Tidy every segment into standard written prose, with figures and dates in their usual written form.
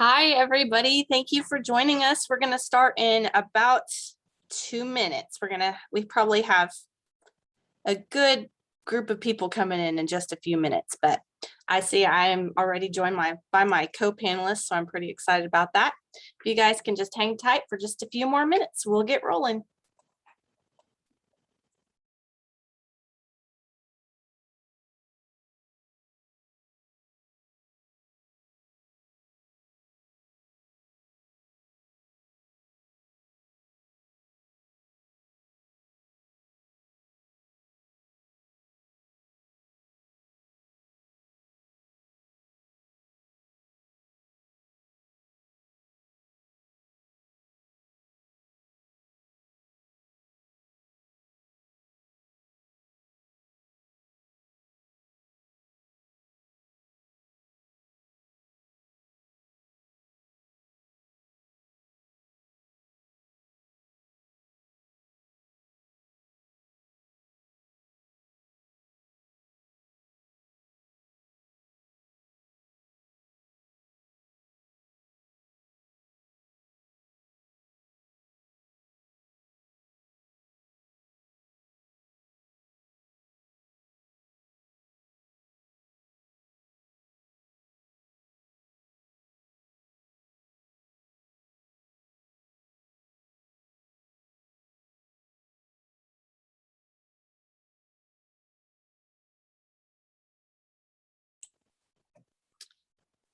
Hi, everybody. Thank you for joining us. We're going to start in about 2 minutes. We probably have a good group of people coming in just a few minutes, but I see I am already joined by my co-panelists, so I'm pretty excited about that. If you guys can just hang tight for just a few more minutes, we'll get rolling.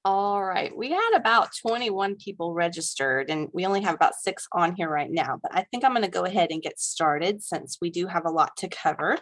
All right, we had about 21 people registered and we only have about 6 on here right now, but I think I'm going to go ahead and get started since we do have a lot to cover.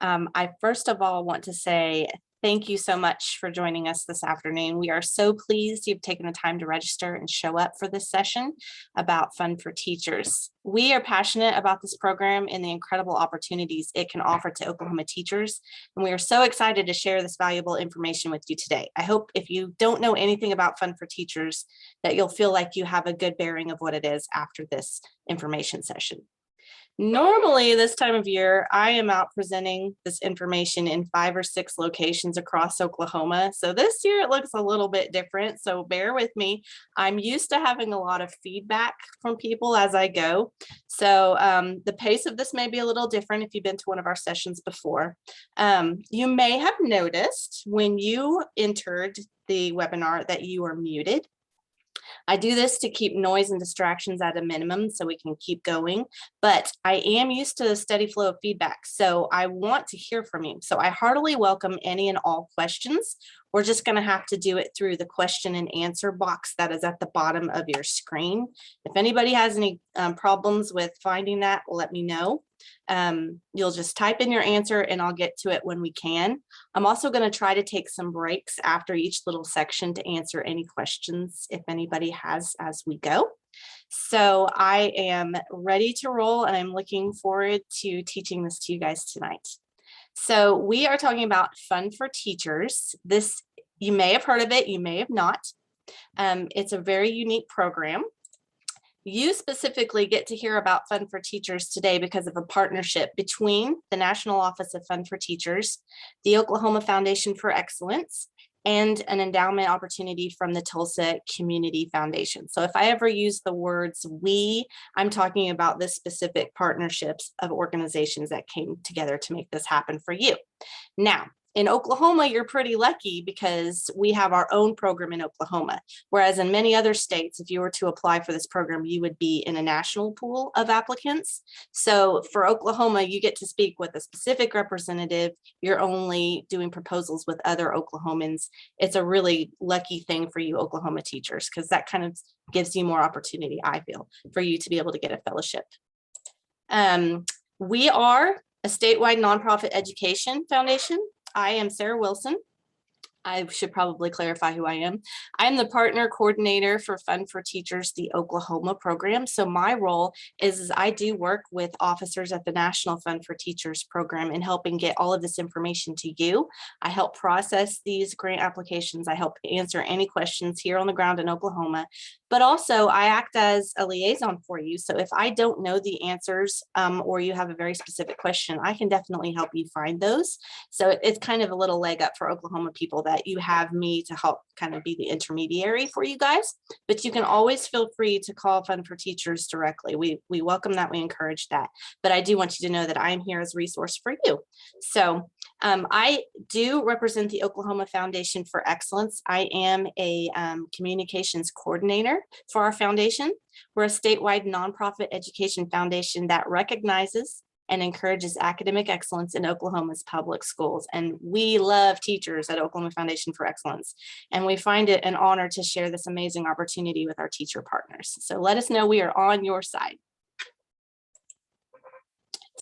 I first of all want to say thank you so much for joining us this afternoon. We are so pleased you've taken the time to register and show up for this session about Fund for Teachers. We are passionate about this program and the incredible opportunities it can offer to Oklahoma teachers, and we are so excited to share this valuable information with you today. I hope if you don't know anything about Fund for Teachers, that you'll feel like you have a good bearing of what it is after this information session. Normally this time of year, I am out presenting this information in 5 or 6 locations across Oklahoma. So this year it looks a little bit different. So bear with me. I'm used to having a lot of feedback from people as I go. So the pace of this may be a little different if you've been to one of our sessions before. You may have noticed when you entered the webinar that you are muted. I do this to keep noise and distractions at a minimum so we can keep going, but I am used to the steady flow of feedback, so I want to hear from you. So I heartily welcome any and all questions. We're just going to have to do it through the question and answer box that is at the bottom of your screen. If anybody has any problems with finding that, let me know. You'll just type in your answer and I'll get to it when we can. I'm also going to try to take some breaks after each little section to answer any questions if anybody has as we go. So I am ready to roll and I'm looking forward to teaching this to you guys tonight. So we are talking about Fund for Teachers. This, you may have heard of it, you may have not. It's a very unique program. You specifically get to hear about Fund for Teachers today because of a partnership between the National Office of Fund for Teachers, the Oklahoma Foundation for Excellence, and an endowment opportunity from the Tulsa Community Foundation. So if I ever use the words we, I'm talking about this specific partnerships of organizations that came together to make this happen for you. Now, in Oklahoma, you're pretty lucky because we have our own program in Oklahoma, whereas in many other states, if you were to apply for this program, you would be in a national pool of applicants. So for Oklahoma, you get to speak with a specific representative. You're only doing proposals with other Oklahomans. It's a really lucky thing for you Oklahoma teachers because that kind of gives you more opportunity, I feel, for you to be able to get a fellowship. We are a statewide nonprofit education foundation. I am Sarah Wilson. I should probably clarify who I am. I'm the partner coordinator for Fund for Teachers, the Oklahoma program. So my role is I do work with officers at the National Fund for Teachers program in helping get all of this information to you. I help process these grant applications. I help answer any questions here on the ground in Oklahoma, but also I act as a liaison for you. So if I don't know the answers or you have a very specific question, I can definitely help you find those. So it's kind of a little leg up for Oklahoma people that that you have me to help kind of be the intermediary for you guys, but you can always feel free to call Fund for Teachers directly. We welcome that, we encourage that, but I do want you to know that I'm here as a resource for you. So I do represent the Oklahoma Foundation for Excellence. I am a communications coordinator for our foundation. We're a statewide nonprofit education foundation that recognizes and encourages academic excellence in Oklahoma's public schools. And we love teachers at Oklahoma Foundation for Excellence. And we find it an honor to share this amazing opportunity with our teacher partners. So let us know we are on your side.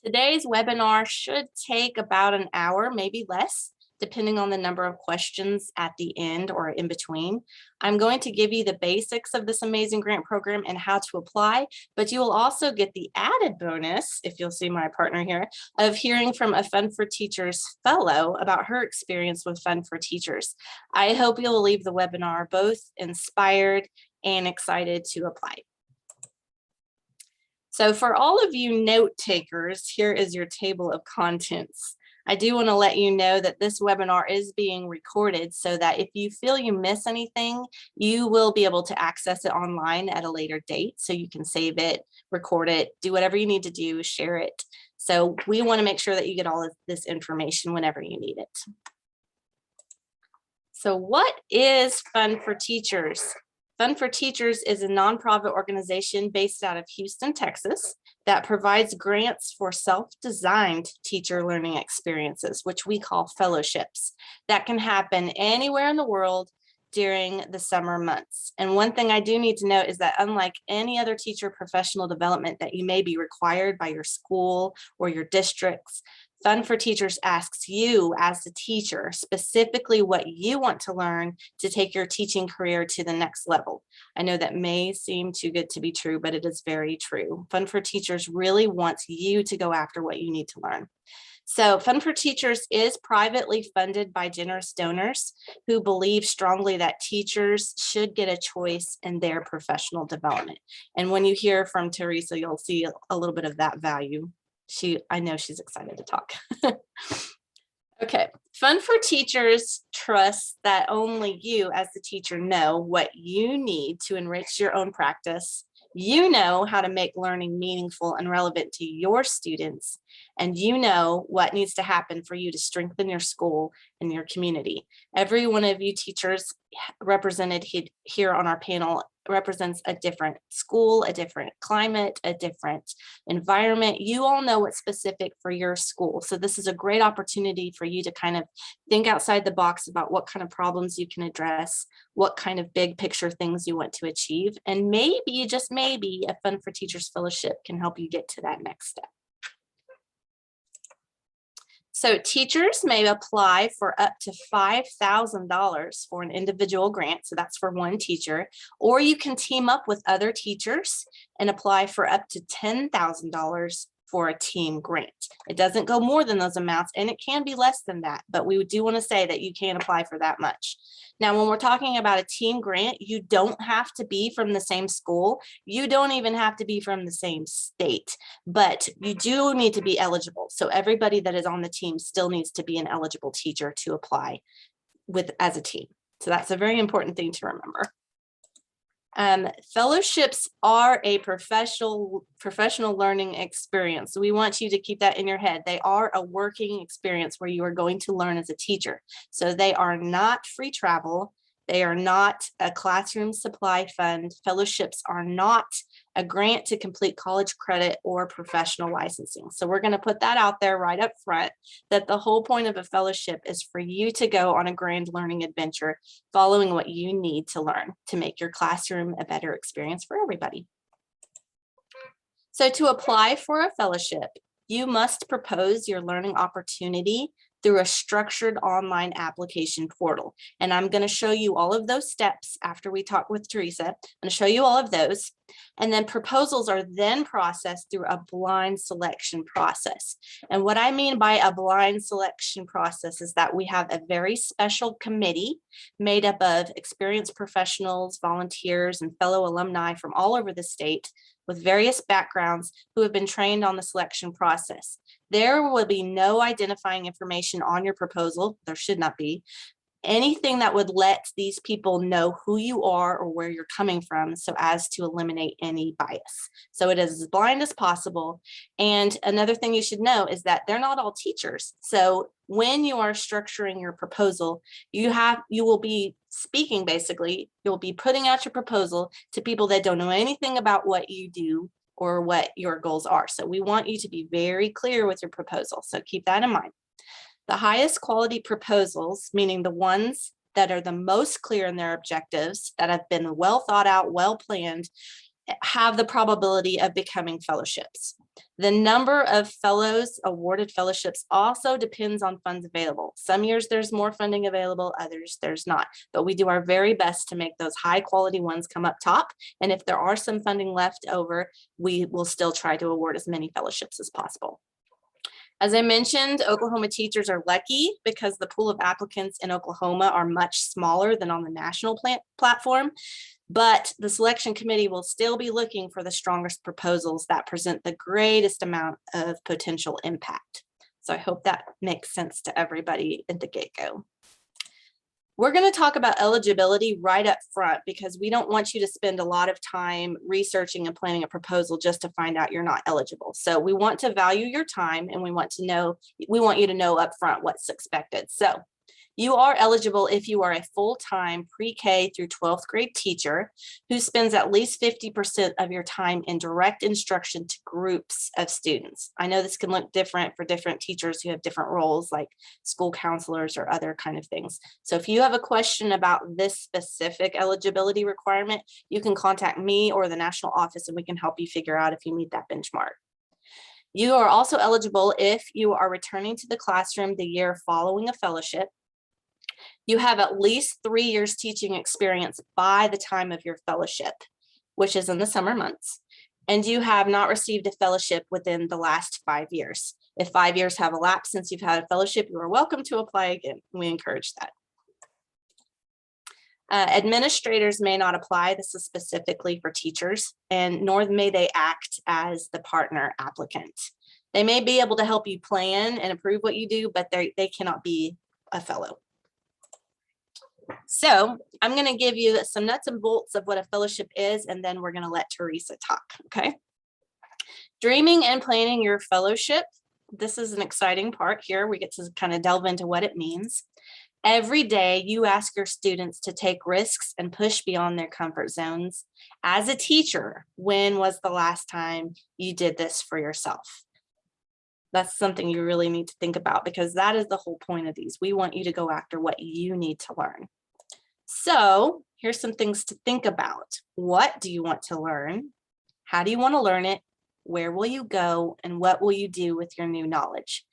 Today's webinar should take about an hour, maybe less, depending on the number of questions at the end or in between. I'm going to give you the basics of this amazing grant program and how to apply, but you will also get the added bonus, if you'll see my partner here, of hearing from a Fund for Teachers fellow about her experience with Fund for Teachers. I hope you'll leave the webinar both inspired and excited to apply. So for all of you note takers, here is your table of contents. I do want to let you know that this webinar is being recorded so that if you feel you miss anything, you will be able to access it online at a later date. So you can save it, record it, do whatever you need to do, share it. So we want to make sure that you get all of this information whenever you need it. So what is Fund for Teachers? Fund for Teachers is a nonprofit organization based out of Houston, Texas, that provides grants for self-designed teacher learning experiences, which we call fellowships, that can happen anywhere in the world during the summer months. And one thing I do need to note is that unlike any other teacher professional development that you may be required by your school or your districts, Fund for Teachers asks you as the teacher specifically what you want to learn to take your teaching career to the next level. I know that may seem too good to be true, but it is very true. Fund for Teachers really wants you to go after what you need to learn. So Fund for Teachers is privately funded by generous donors who believe strongly that teachers should get a choice in their professional development. And when you hear from Teresa, you'll see a little bit of that value. I know she's excited to talk. Okay, Fund for Teachers trusts that only you as the teacher know what you need to enrich your own practice. You know how to make learning meaningful and relevant to your students, and you know what needs to happen for you to strengthen your school and your community. Every one of you teachers represented here on our panel represents a different school, a different climate, a different environment. You all know what's specific for your school. So this is a great opportunity for you to kind of think outside the box about what kind of problems you can address, what kind of big picture things you want to achieve. And maybe, just maybe, a Fund for Teachers Fellowship can help you get to that next step. So teachers may apply for up to $5,000 for an individual grant. So that's for one teacher, or you can team up with other teachers and apply for up to $10,000 for a team grant. It doesn't go more than those amounts, and it can be less than that, but we do want to say that you can apply for that much. Now, when we're talking about a team grant, you don't have to be from the same school. You don't even have to be from the same state, but you do need to be eligible. So everybody that is on the team still needs to be an eligible teacher to apply with as a team. So that's a very important thing to remember. Fellowships are a professional learning experience. So we want you to keep that in your head. They are a working experience where you are going to learn as a teacher. So they are not free travel. They are not a classroom supply fund. Fellowships are not a grant to complete college credit or professional licensing. So we're going to put that out there right up front, that the whole point of a fellowship is for you to go on a grand learning adventure, following what you need to learn to make your classroom a better experience for everybody. So to apply for a fellowship, you must propose your learning opportunity through a structured online application portal. And I'm going to show you all of those steps after we talk with Teresa. I'm going to show you all of those. And then proposals are then processed through a blind selection process. And what I mean by a blind selection process is that we have a very special committee made up of experienced professionals, volunteers, and fellow alumni from all over the state with various backgrounds who have been trained on the selection process. There will be no identifying information on your proposal. There should not be. anything that would let these people know who you are or where you're coming from so as to eliminate any bias. So it is as blind as possible. And another thing you should know is that they're not all teachers. So when you are structuring your proposal, you will be speaking, basically, you'll be putting out your proposal to people that don't know anything about what you do or what your goals are. So we want you to be very clear with your proposal. So keep that in mind. The highest quality proposals, meaning the ones that are the most clear in their objectives, that have been well thought out, well planned, have the probability of becoming fellowships. The number of fellows awarded fellowships also depends on funds available. Some years there's more funding available, others there's not, but we do our very best to make those high quality ones come up top. And if there are some funding left over, we will still try to award as many fellowships as possible. As I mentioned, Oklahoma teachers are lucky because the pool of applicants in Oklahoma are much smaller than on the national platform, but the selection committee will still be looking for the strongest proposals that present the greatest amount of potential impact. So I hope that makes sense to everybody at the get-go. We're going to talk about eligibility right up front because we don't want you to spend a lot of time researching and planning a proposal just to find out you're not eligible. So we want to value your time, and we want you to know up front what's expected. So you are eligible if you are a full-time pre-K through 12th grade teacher who spends at least 50% of your time in direct instruction to groups of students. I know this can look different for different teachers who have different roles, like school counselors or other kind of things. So if you have a question about this specific eligibility requirement, you can contact me or the national office and we can help you figure out if you meet that benchmark. You are also eligible if you are returning to the classroom the year following a fellowship. You have at least 3 years teaching experience by the time of your fellowship, which is in the summer months, and you have not received a fellowship within the last 5 years. If 5 years have elapsed since you've had a fellowship, you are welcome to apply again. We encourage that. Administrators may not apply. This is specifically for teachers, and nor may they act as the partner applicant. They may be able to help you plan and approve what you do, but they cannot be a fellow. So I'm going to give you some nuts and bolts of what a fellowship is, and then we're going to let Teresa talk, okay? Dreaming and planning your fellowship. This is an exciting part here. We get to kind of delve into what it means. Every day you ask your students to take risks and push beyond their comfort zones. As a teacher, when was the last time you did this for yourself? That's something you really need to think about because that is the whole point of these. We want you to go after what you need to learn. So here's some things to think about. What do you want to learn? How do you want to learn it? Where will you go? And what will you do with your new knowledge?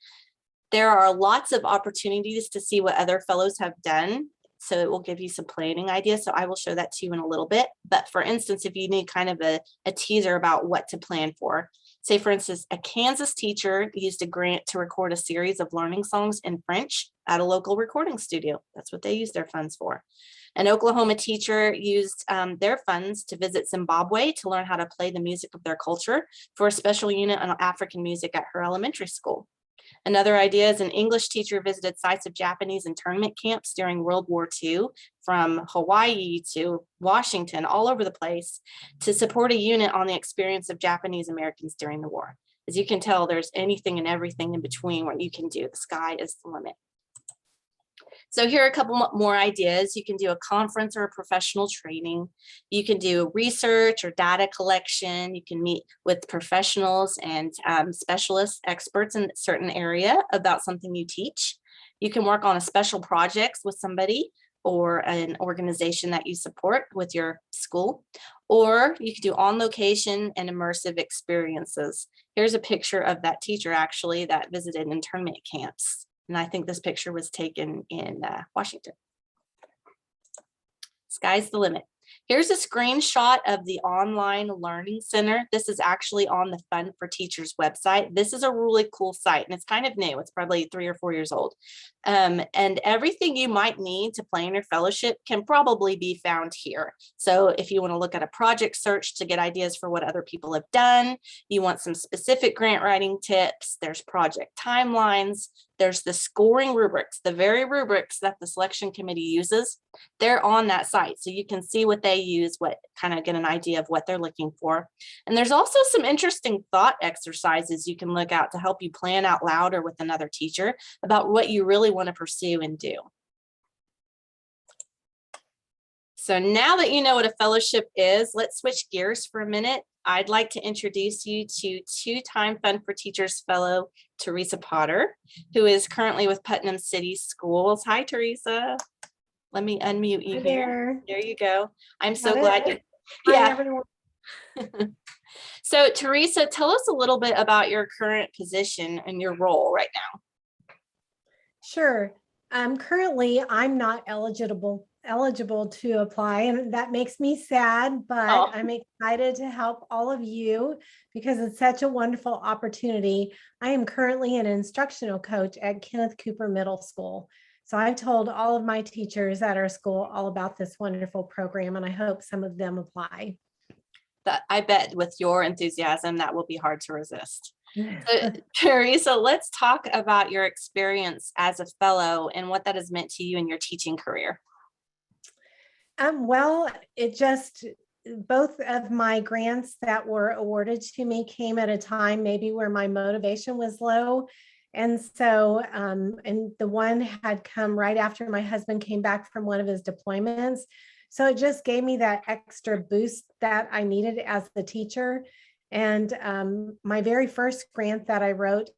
There are lots of opportunities to see what other fellows have done. So it will give you some planning ideas. So I will show that to you in a little bit. But for instance, if you need kind of a teaser about what to plan for, say, for instance, a Kansas teacher used a grant to record a series of learning songs in French at a local recording studio. That's what they used their funds for. An Oklahoma teacher used their funds to visit Zimbabwe to learn how to play the music of their culture for a special unit on African music at her elementary school. Another idea is an English teacher visited sites of Japanese internment camps during World War II, from Hawaii to Washington, all over the place, to support a unit on the experience of Japanese Americans during the war. As you can tell, there's anything and everything in between what you can do. The sky is the limit. So here are a couple more ideas. You can do a conference or a professional training. You can do research or data collection. You can meet with professionals and specialists, experts in a certain area about something you teach. You can work on a special projects with somebody or an organization that you support with your school, or you can do on location and immersive experiences. Here's a picture of that teacher actually that visited internment camps. And I think this picture was taken in Washington. Sky's the limit. Here's a screenshot of the online learning center. This is actually on the Fund for Teachers website. This is a really cool site and it's kind of new. It's probably 3 or 4 years old. And everything you might need to plan your fellowship can probably be found here. So if you want to look at a project search to get ideas for what other people have done, you want some specific grant writing tips, there's project timelines, there's the scoring rubrics, the very rubrics that the selection committee uses. They're on that site. So you can see what they use, what kind of get an idea of what they're looking for. And there's also some interesting thought exercises you can look out to help you plan out loud or with another teacher about what you really want to pursue and do. So now that you know what a fellowship is, let's switch gears for a minute. I'd like to introduce you to two-time Fund for Teachers Fellow, Teresa Potter, who is currently with Putnam City Schools. Hi, Teresa. Let me unmute you here. There you go. I'm so glad you. Hi, everyone. So Teresa, tell us a little bit about your current position and your role right now. Sure. Currently, I'm not eligible to apply, and that makes me sad, but I'm excited to help all of you because it's such a wonderful opportunity. I am currently an instructional coach at Kenneth Cooper Middle School. So I've told all of my teachers at our school all about this wonderful program, and I hope some of them apply. That I bet with your enthusiasm, that will be hard to resist. So, Teresa, let's talk about your experience as a fellow and what that has meant to you in your teaching career. Well, both of my grants that were awarded to me came at a time maybe where my motivation was low. And so, and the one had come right after my husband came back from one of his deployments. So it just gave me that extra boost that I needed as the teacher. And my very first grant that I wrote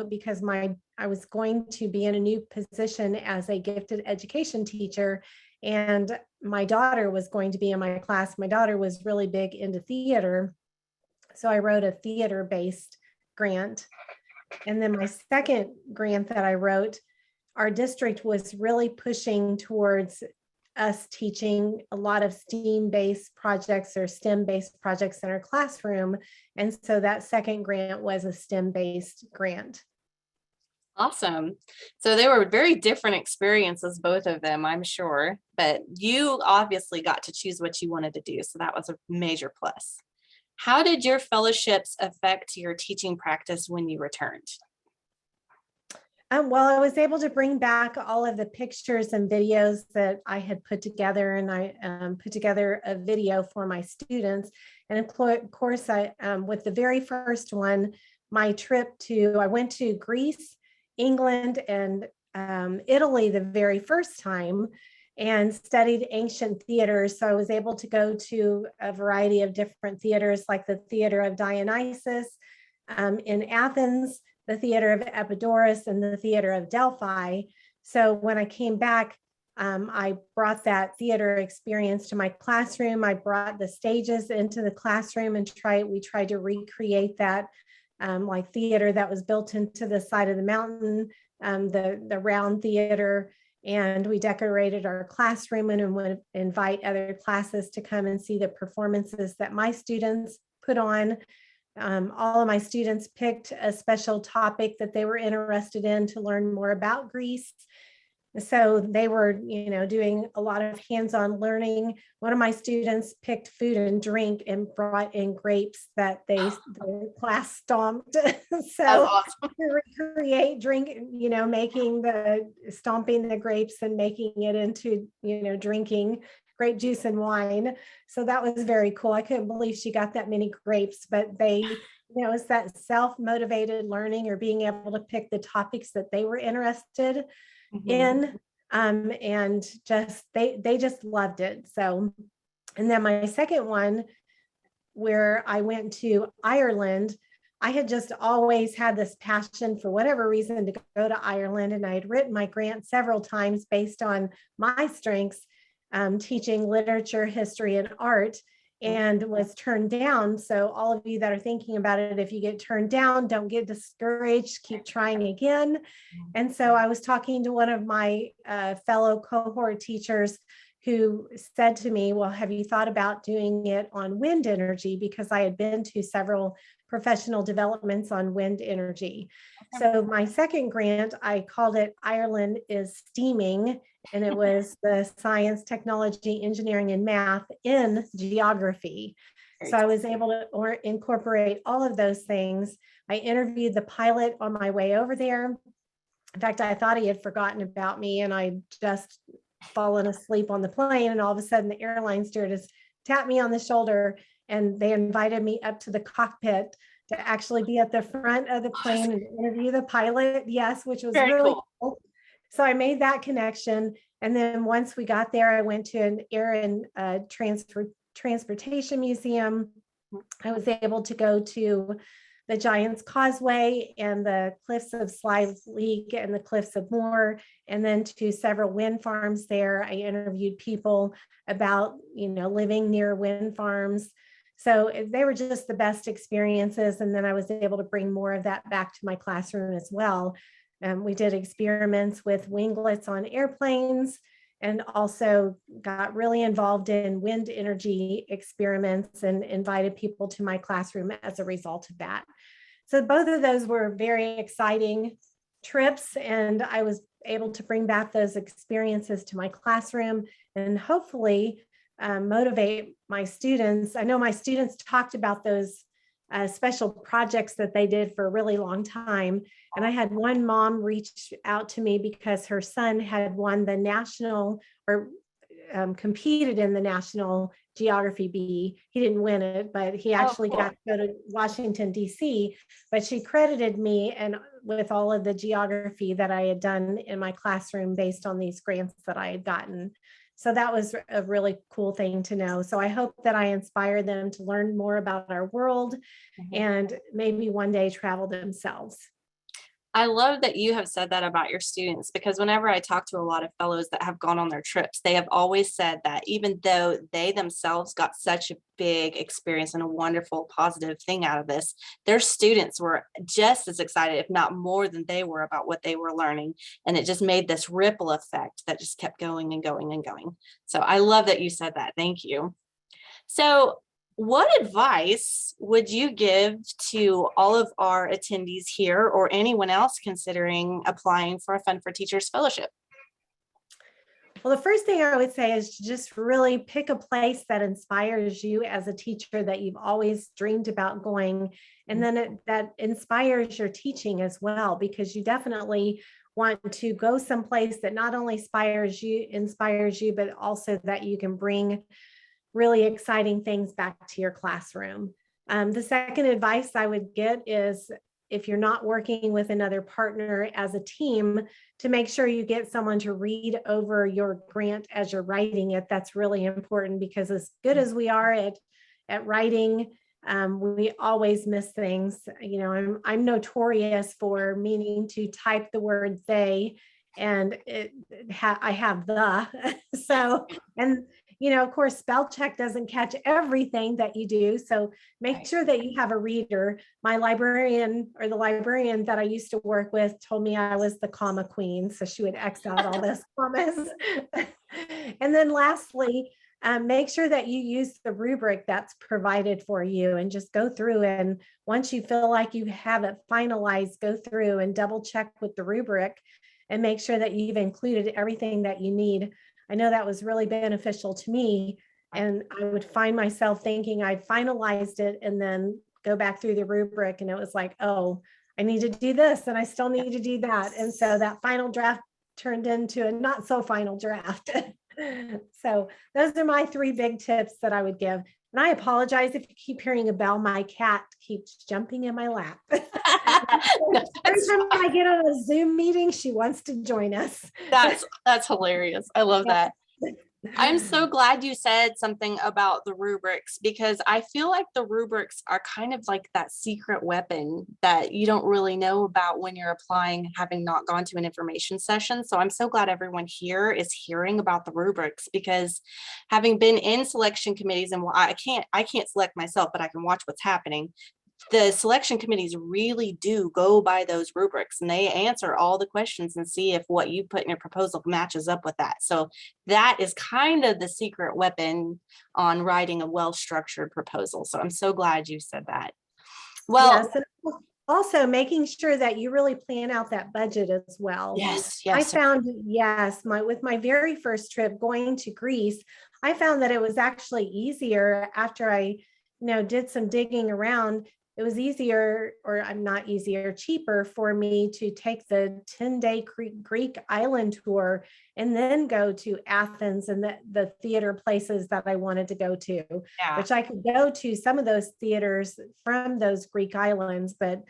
because I was going to be in a new position as a gifted education teacher, and my daughter was going to be in my class. My daughter was really big into theater, so I wrote a theater-based grant. And then my second grant that I wrote, our district was really pushing towards us teaching a lot of STEAM-based projects or STEM-based projects in our classroom. And so that second grant was a STEM-based grant. Awesome. So they were very different experiences, both of them, I'm sure, but you obviously got to choose what you wanted to do. So that was a major plus. How did your fellowships affect your teaching practice when you returned? Well, I was able to bring back all of the pictures and videos that I had put together, and I put together a video for my students. And of course, with the very first one, I went to Greece, England, and Italy the very first time and studied ancient theaters. So I was able to go to a variety of different theaters, like the Theater of Dionysus in Athens, the Theater of Epidaurus, and the Theater of Delphi. So when I came back, I brought that theater experience to my classroom. I brought the stages into the classroom and we tried to recreate that like theater that was built into the side of the mountain, the round theater. And we decorated our classroom and would invite other classes to come and see the performances that my students put on. All of my students picked a special topic that they were interested in to learn more about Greece. So they were, doing a lot of hands-on learning. One of my students picked food and drink and brought in grapes that the class stomped. So awesome. To recreate stomping the grapes and making it into, drinking grape juice and wine. So that was very cool. I couldn't believe she got that many grapes, but it's that self-motivated learning or being able to pick the topics that they were interested in, and just they just loved it. So, and then my second one, where I went to Ireland, I had just always had this passion for whatever reason to go to Ireland, and I had written my grant several times based on my strengths, teaching literature, history, and art, and was turned down. So all of you that are thinking about it, if you get turned down, don't get discouraged, keep trying again. And so I was talking to one of my fellow cohort teachers who said to me, well, have you thought about doing it on wind energy? Because I had been to several professional developments on wind energy. So my second grant, I called it Ireland is Steaming, and it was the science, technology, engineering, and math in geography. So I was able to incorporate all of those things. I interviewed the pilot on my way over there. In fact, I thought he had forgotten about me and I just fallen asleep on the plane. And all of a sudden the airline stewardess tapped me on the shoulder and they invited me up to the cockpit to actually be at the front of the plane and interview the pilot. Yes, which was Very really cool. cool. So I made that connection. And then once we got there, I went to an air and transportation museum. I was able to go to the Giant's Causeway and the Cliffs of Slive Leak and the Cliffs of Moher, and then to several wind farms there. I interviewed people about, living near wind farms. So they were just the best experiences. And then I was able to bring more of that back to my classroom as well. We did experiments with winglets on airplanes and also got really involved in wind energy experiments and invited people to my classroom as a result of that. So both of those were very exciting trips, and I was able to bring back those experiences to my classroom and hopefully motivate my students. I know my students talked about those special projects that they did for a really long time. And I had one mom reach out to me because her son had won the national or competed in the National Geography Bee. He didn't win it, but he actually cool. got to go to Washington, D.C. But she credited me and with all of the geography that I had done in my classroom based on these grants that I had gotten. So that was a really cool thing to know. So I hope that I inspire them to learn more about our world and maybe one day travel themselves. I love that you have said that about your students, because whenever I talk to a lot of fellows that have gone on their trips, they have always said that even though they themselves got such a big experience and a wonderful positive thing out of this, their students were just as excited, if not more than they were, about what they were learning. And it just made this ripple effect that just kept going and going and going. So I love that you said that. Thank you. So what advice would you give to all of our attendees here or anyone else considering applying for a Fund for Teachers fellowship? Well, the first thing I would say is to just really pick a place that inspires you as a teacher that you've always dreamed about going. And then that inspires your teaching as well, because you definitely want to go someplace that not only inspires you, but also that you can bring really exciting things back to your classroom. The second advice I would get is, if you're not working with another partner as a team, to make sure you get someone to read over your grant as you're writing it. That's really important, because as good as we are at writing, we always miss things. I'm notorious for meaning to type the word they, and I have the. So, and of course, spell check doesn't catch everything that you do. So make sure that you have a reader. My librarian, or the librarian that I used to work with, told me I was the comma queen. So she would X out all those commas. And then lastly, make sure that you use the rubric that's provided for you, and just go through. And once you feel like you have it finalized, go through and double check with the rubric and make sure that you've included everything that you need. I know that was really beneficial to me, and I would find myself thinking I'd finalized it and then go back through the rubric, and it was like, oh, I need to do this and I still need to do that. And so that final draft turned into a not so final draft. So those are my 3 big tips that I would give. And I apologize if you keep hearing a bell. My cat keeps jumping in my lap. Every time I get on a Zoom meeting, she wants to join us. That's hilarious. I love that. I'm so glad you said something about the rubrics, because I feel like the rubrics are kind of like that secret weapon that you don't really know about when you're applying, having not gone to an information session. So I'm so glad everyone here is hearing about the rubrics, because having been in selection committees, and I can't select myself, but I can watch what's happening. The selection committees really do go by those rubrics, and they answer all the questions and see if what you put in your proposal matches up with that. So that is kind of the secret weapon on writing a well-structured proposal. So I'm so glad you said that. Well, yes, and also making sure that you really plan out that budget as well. Yes. I found, with my very first trip going to Greece, I found that it was actually easier after I did some digging around it was easier, or I'm not easier, cheaper for me to take the 10-day Greek island tour and then go to Athens and the theater places that I wanted to go to, Yeah. which I could go to some of those theaters from those Greek islands. But,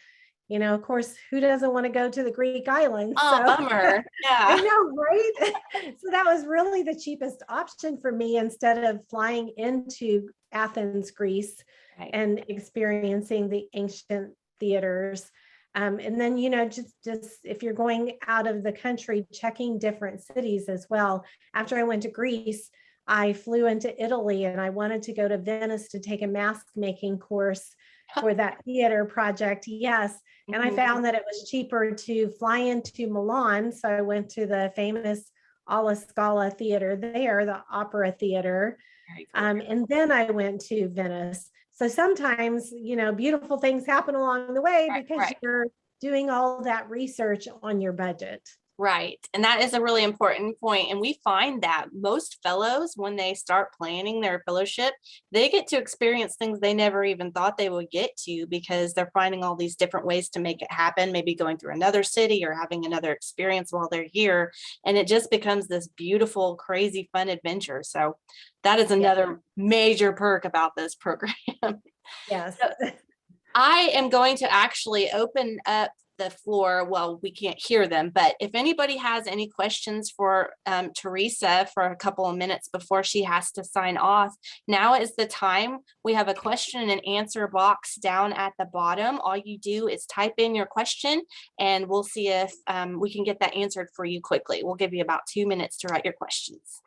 of course, who doesn't want to go to the Greek islands? Oh, So bummer. I Yeah. know, right? So that was really the cheapest option for me instead of flying into Athens, Greece, Right. and experiencing the ancient theaters. And then, just if you're going out of the country, checking different cities as well. After I went to Greece, I flew into Italy and I wanted to go to Venice to take a mask making course for that theater project. Yes. And I Mhm. found that it was cheaper to fly into Milan. So I went to the famous Alla Scala Theater there, the opera theater. Very cool. And then I went to Venice. So sometimes, beautiful things happen along the way Right, because right. you're doing all that research on your budget. Right. And that is a really important point. And we find that most fellows, when they start planning their fellowship, they get to experience things they never even thought they would get to because they're finding all these different ways to make it happen, maybe going through another city or having another experience while they're here. And it just becomes this beautiful, crazy, fun adventure. So that is another major perk about this program. Yes. So I am going to actually open up the floor. Well, we can't hear them, but if anybody has any questions for Teresa for a couple of minutes before she has to sign off, now is the time. We have a question and answer box down at the bottom. All you do is type in your question and we'll see if we can get that answered for you quickly. We'll give you about 2 minutes to write your questions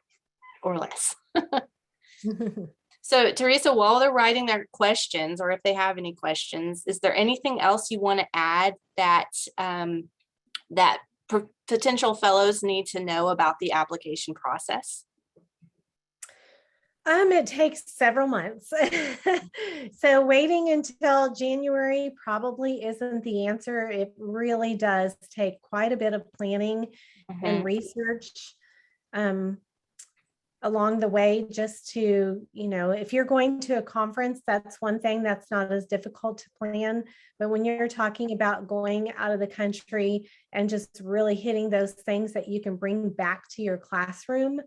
or less. So Teresa, while they're writing their questions, or if they have any questions, is there anything else you want to add that that potential fellows need to know about the application process? It takes several months. So waiting until January probably isn't the answer. It really does take quite a bit of planning and research. Along the way, just to, if you're going to a conference, that's one thing that's not as difficult to plan. But when you're talking about going out of the country and just really hitting those things that you can bring back to your classroom.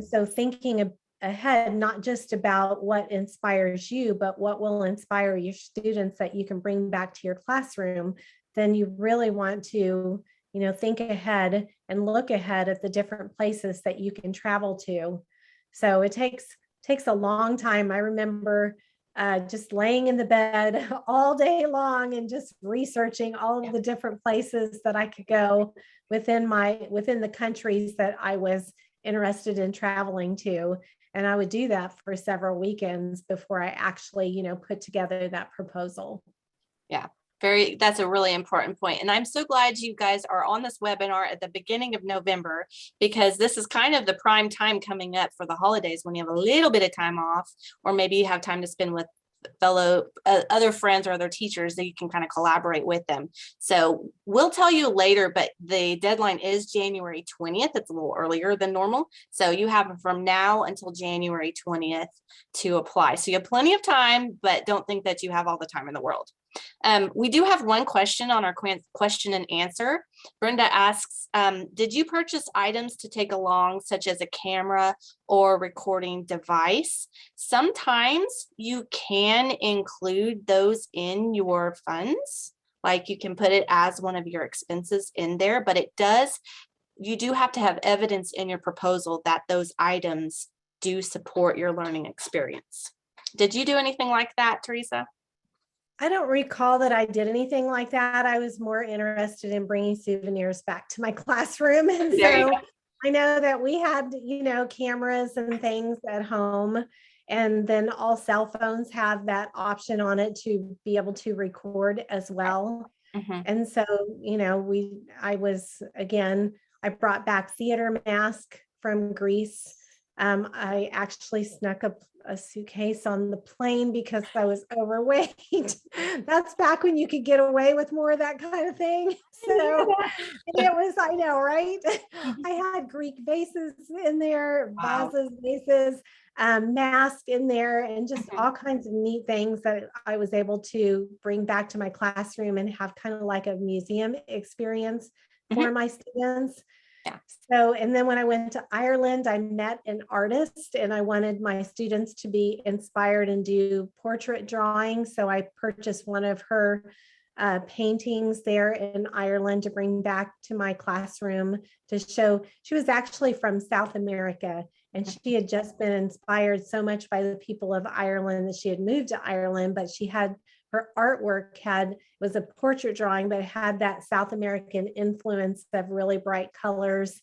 So thinking ahead, not just about what inspires you, but what will inspire your students that you can bring back to your classroom, then you really want to think ahead and look ahead at the different places that you can travel to. So it takes a long time. I remember just laying in the bed all day long and just researching all of the different places that I could go within the countries that I was interested in traveling to. And I would do that for several weekends before I actually, put together that proposal. Yeah. That's a really important point. And I'm so glad you guys are on this webinar at the beginning of November, because this is kind of the prime time coming up for the holidays when you have a little bit of time off, or maybe you have time to spend with fellow other friends or other teachers that you can kind of collaborate with them. So we'll tell you later, but the deadline is January 20th. It's a little earlier than normal. So you have from now until January 20th to apply. So you have plenty of time, but don't think that you have all the time in the world. We do have one question on our question and answer. Brenda asks, did you purchase items to take along, such as a camera or recording device? Sometimes you can include those in your funds, like you can put it as one of your expenses in there, but you do have to have evidence in your proposal that those items do support your learning experience. Did you do anything like that, Teresa? I don't recall that I did anything like that. I was more interested in bringing souvenirs back to my classroom. And so I know that we had, cameras and things at home. And then all cell phones have that option on it to be able to record as well. And so, I brought back theater mask from Greece I actually snuck a suitcase on the plane because I was overweight. That's back when you could get away with more of that kind of thing. So it was, I know, right? I had Greek vases in there, Wow. vases, mask in there, and just Mhm. all kinds of neat things that I was able to bring back to my classroom and have kind of like a museum experience Mhm. for my students. Yeah. So, and then when I went to Ireland, I met an artist and I wanted my students to be inspired and do portrait drawing. So I purchased one of her paintings there in Ireland to bring back to my classroom to show. She was actually from South America and she had just been inspired so much by the people of Ireland that she had moved to Ireland, but she had her artwork was a portrait drawing, but it had that South American influence of really bright colors.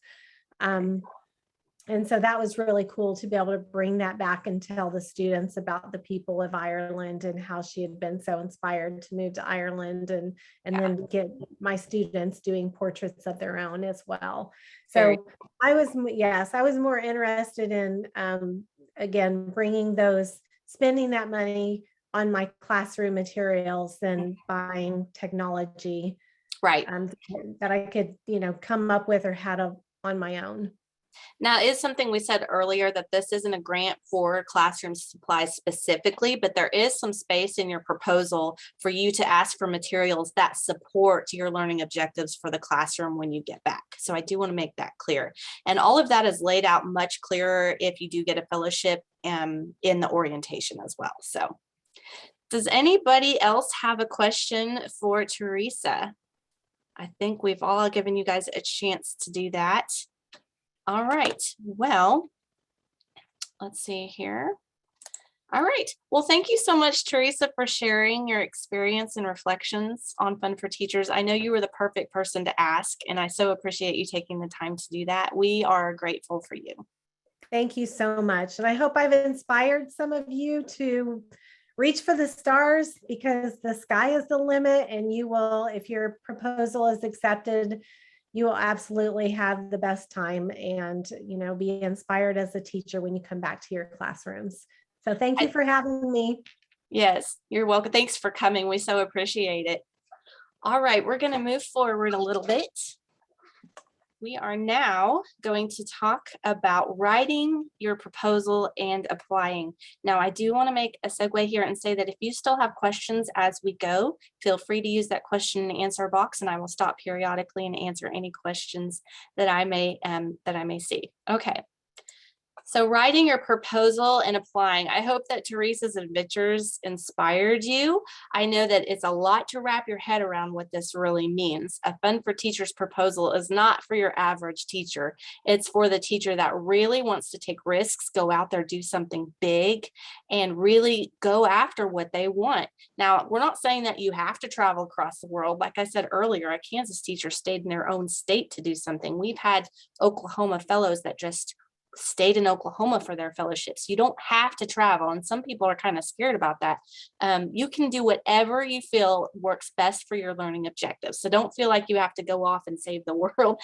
And so that was really cool to be able to bring that back and tell the students about the people of Ireland and how she had been so inspired to move to Ireland, and Yeah. then get my students doing portraits of their own as well. Very. So yes, I was more interested in, again, spending that money on my classroom materials than buying technology Right. that I could, come up with or had on my own. Now, is something we said earlier that this isn't a grant for classroom supplies specifically, but there is some space in your proposal for you to ask for materials that support your learning objectives for the classroom when you get back. So I do want to make that clear. And all of that is laid out much clearer if you do get a fellowship in the orientation as well. So does anybody else have a question for Teresa? I think we've all given you guys a chance to do that. All right, well, let's see here. All right, well, thank you so much, Teresa, for sharing your experience and reflections on Fun for Teachers. I know you were the perfect person to ask, and I so appreciate you taking the time to do that. We are grateful for you. Thank you so much. And I hope I've inspired some of you to reach for the stars, because the sky is the limit, and you will, if your proposal is accepted, you will absolutely have the best time and, be inspired as a teacher when you come back to your classrooms. So thank you for having me. Yes, you're welcome. Thanks for coming. We so appreciate it. All right, we're going to move forward a little bit. We are now going to talk about writing your proposal and applying. Now, I do want to make a segue here and say that if you still have questions as we go, feel free to use that question and answer box, and I will stop periodically and answer any questions that I may see. Okay. So writing your proposal and applying, I hope that Teresa's adventures inspired you. I know that it's a lot to wrap your head around what this really means. A Fun for Teachers proposal is not for your average teacher. It's for the teacher that really wants to take risks, go out there, do something big, and really go after what they want. Now, we're not saying that you have to travel across the world. Like I said earlier, a Kansas teacher stayed in their own state to do something. We've had Oklahoma fellows that just stayed in Oklahoma for their fellowships. You don't have to travel. And some people are kind of scared about that. You can do whatever you feel works best for your learning objectives. So don't feel like you have to go off and save the world.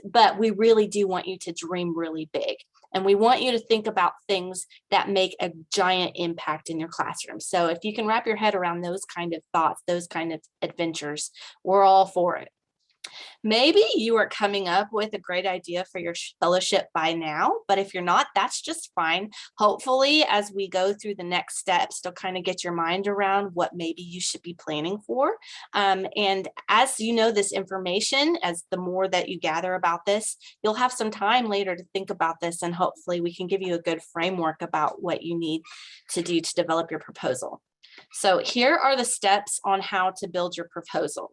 But we really do want you to dream really big. And we want you to think about things that make a giant impact in your classroom. So if you can wrap your head around those kind of thoughts, those kind of adventures, we're all for it. Maybe you are coming up with a great idea for your fellowship by now, but if you're not, that's just fine. Hopefully, as we go through the next steps, to kind of get your mind around what maybe you should be planning for. And as you know this information, as the more that you gather about this, you'll have some time later to think about this, and hopefully we can give you a good framework about what you need to do to develop your proposal. So here are the steps on how to build your proposal.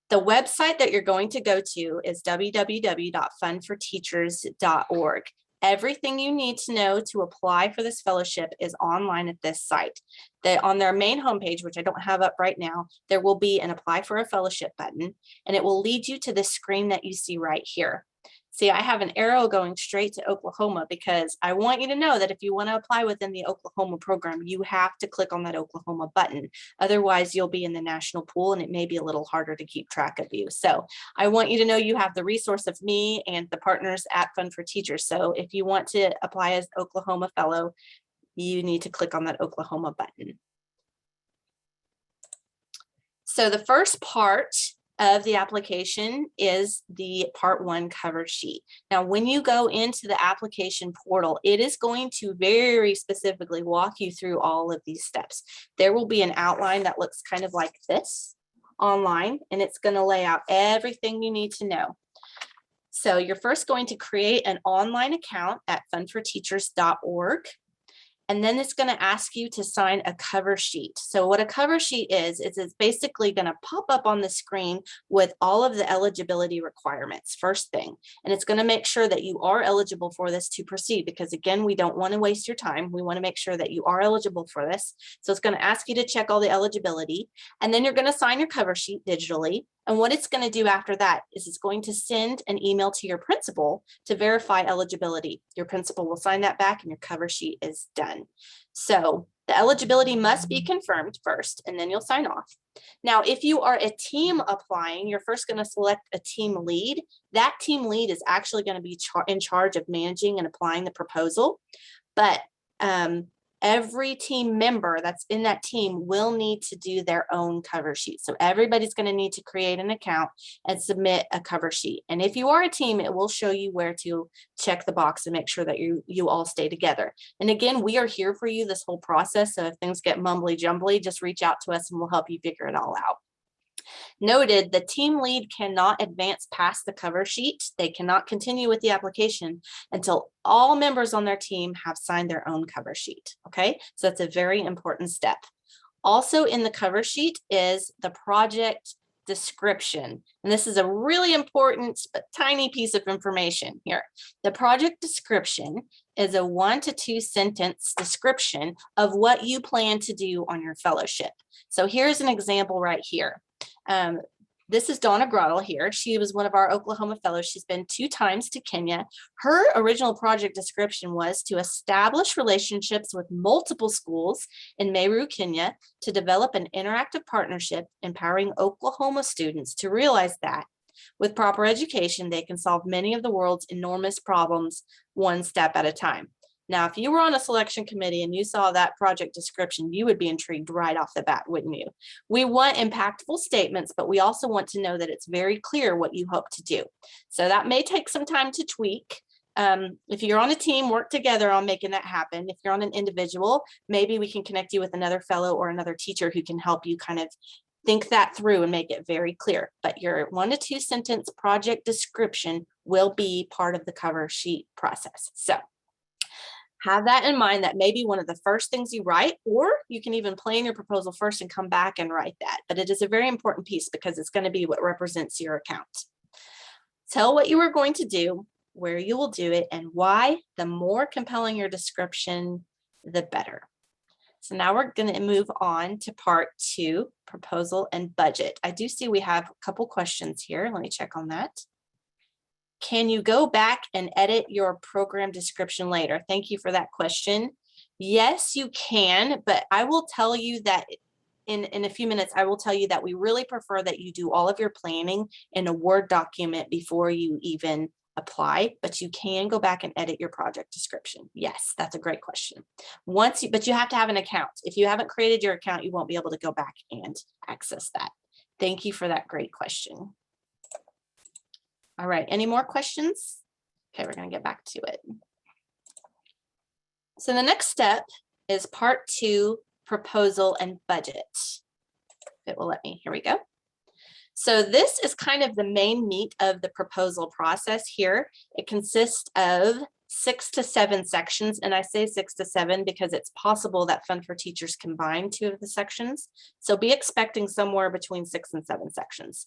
The website that you're going to go to is www.funforteachers.org. Everything you need to know to apply for this fellowship is online at this site. On their main homepage, which I don't have up right now, there will be an apply for a fellowship button, and it will lead you to the screen that you see right here. See, I have an arrow going straight to Oklahoma because I want you to know that if you want to apply within the Oklahoma program, you have to click on that Oklahoma button. Otherwise, you'll be in the national pool and it may be a little harder to keep track of you. So I want you to know you have the resource of me and the partners at Fund for Teachers. So if you want to apply as Oklahoma Fellow, you need to click on that Oklahoma button. So the first part of the application is the part 1 cover sheet. Now, when you go into the application portal, it is going to very specifically walk you through all of these steps. There will be an outline that looks kind of like this online, and it's going to lay out everything you need to know. So you're first going to create an online account at fundforteachers.org. And then it's going to ask you to sign a cover sheet. So what a cover sheet is it's basically going to pop up on the screen with all of the eligibility requirements, first thing. And it's going to make sure that you are eligible for this to proceed, because again, we don't want to waste your time. We want to make sure that you are eligible for this. So it's going to ask you to check all the eligibility, and then you're going to sign your cover sheet digitally. And what it's going to do after that is it's going to send an email to your principal to verify eligibility. Your principal will sign that back and your cover sheet is done. So the eligibility must be confirmed first, and then you'll sign off. Now, if you are a team applying, you're first going to select a team lead. That team lead is actually going to be in charge of managing and applying the proposal. But every team member that's in that team will need to do their own cover sheet. So everybody's going to need to create an account and submit a cover sheet. And if you are a team, it will show you where to check the box and make sure that you all stay together. And again, we are here for you this whole process. So if things get mumbly jumbly, just reach out to us and we'll help you figure it all out. Noted, the team lead cannot advance past the cover sheet. They cannot continue with the application until all members on their team have signed their own cover sheet. Okay, so that's a very important step. Also in the cover sheet is the project description. And this is a really important but tiny piece of information here. The project description is a 1 to 2 sentence description of what you plan to do on your fellowship. So here's an example right here. This is Donna Grottle here. She was one of our Oklahoma fellows. She's been 2 times to Kenya. Her original project description was to establish relationships with multiple schools in Meru, Kenya, to develop an interactive partnership empowering Oklahoma students to realize that with proper education, they can solve many of the world's enormous problems one step at a time. Now, if you were on a selection committee and you saw that project description, you would be intrigued right off the bat, wouldn't you? We want impactful statements, but we also want to know that it's very clear what you hope to do. So that may take some time to tweak. If you're on a team, work together on making that happen. If you're on an individual, maybe we can connect you with another fellow or another teacher who can help you kind of think that through and make it very clear. But your 1 to 2 sentence project description will be part of the cover sheet process. So have that in mind, that may be one of the first things you write, or you can even plan your proposal first and come back and write that. But it is a very important piece because it's going to be what represents your account. Tell what you are going to do, where you will do it, and why. The more compelling your description, the better. So now we're going to move on to part 2, proposal and budget. I do see we have a couple questions here. Let me check on that. Can you go back and edit your program description later? Thank you for that question. Yes, you can, but I will tell you that in a few minutes, I will tell you that we really prefer that you do all of your planning in a Word document before you even apply, but you can go back and edit your project description. Yes, that's a great question. But you have to have an account. If you haven't created your account, you won't be able to go back and access that. Thank you for that great question. All right, any more questions? Okay, we're going to get back to it. So the next step is part 2, proposal and budget. It will let me, here we go. So this is kind of the main meat of the proposal process here. It consists of 6 to 7 sections, and I say 6 to 7 because it's possible that Fund for Teachers combine 2 of the sections. So be expecting somewhere between 6 and 7 sections.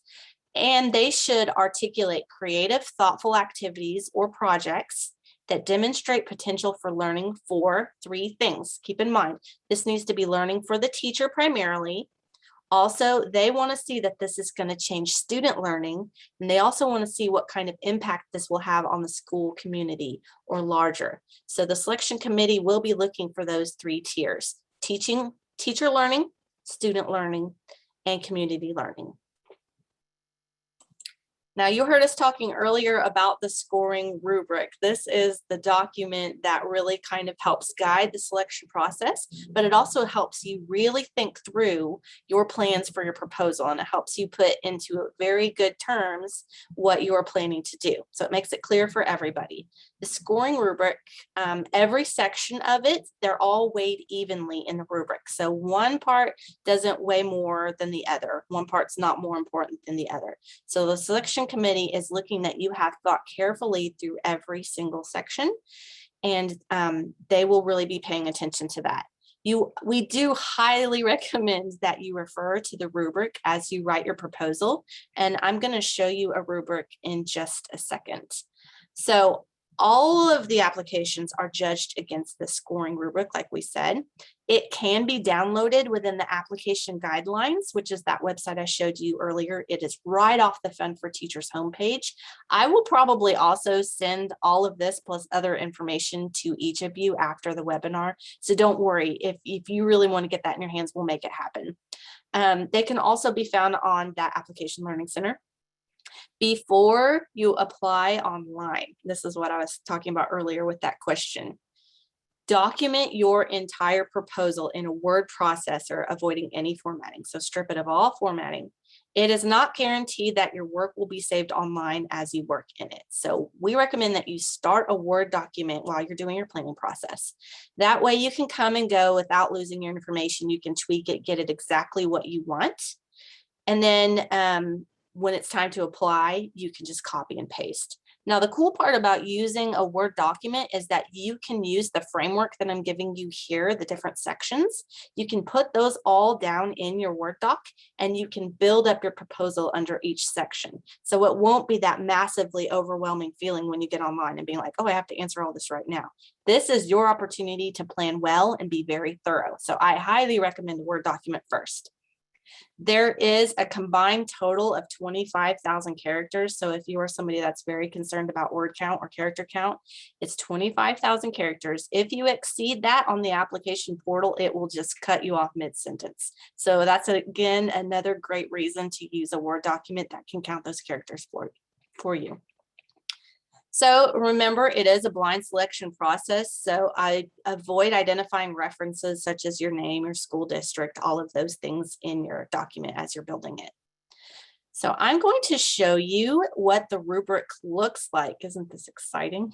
And they should articulate creative, thoughtful activities or projects that demonstrate potential for learning for 3 things. Keep in mind, this needs to be learning for the teacher primarily, Also, they want to see that this is going to change student learning, and they also want to see what kind of impact this will have on the school community or larger. So the selection committee will be looking for those 3 tiers: teacher learning, student learning, and community learning. Now, you heard us talking earlier about the scoring rubric. This is the document that really kind of helps guide the selection process, but it also helps you really think through your plans for your proposal, and it helps you put into very good terms what you are planning to do. So it makes it clear for everybody. The scoring rubric, every section of it, they're all weighed evenly in the rubric. So one part doesn't weigh more than the other. One part's not more important than the other. So the selection committee is looking that you have thought carefully through every single section, and they will really be paying attention to that. We do highly recommend that you refer to the rubric as you write your proposal, and I'm going to show you a rubric in just a second. So all of the applications are judged against the scoring rubric, like we said. It can be downloaded within the application guidelines, which is that website I showed you earlier. It is right off the Fund for Teachers homepage. I will probably also send all of this plus other information to each of you after the webinar. So don't worry, if you really want to get that in your hands, we'll make it happen. They can also be found on that Application Learning Center. Before you apply online, this is what I was talking about earlier with that question. Document your entire proposal in a word processor, avoiding any formatting. So strip it of all formatting. It is not guaranteed that your work will be saved online as you work in it. So we recommend that you start a Word document while you're doing your planning process. That way you can come and go without losing your information. You can tweak it, get it exactly what you want. And then when it's time to apply, you can just copy and paste. Now, the cool part about using a Word document is that you can use the framework that I'm giving you here, the different sections. You can put those all down in your Word doc, and you can build up your proposal under each section. So it won't be that massively overwhelming feeling when you get online and being like, oh, I have to answer all this right now. This is your opportunity to plan well and be very thorough. So I highly recommend the Word document first. There is a combined total of 25,000 characters. So if you are somebody that's very concerned about word count or character count, it's 25,000 characters. If you exceed that on the application portal, it will just cut you off mid-sentence. So that's, again, another great reason to use a Word document that can count those characters for you. So remember, it is a blind selection process. So I avoid identifying references such as your name, your school district, all of those things in your document as you're building it. So I'm going to show you what the rubric looks like. Isn't this exciting?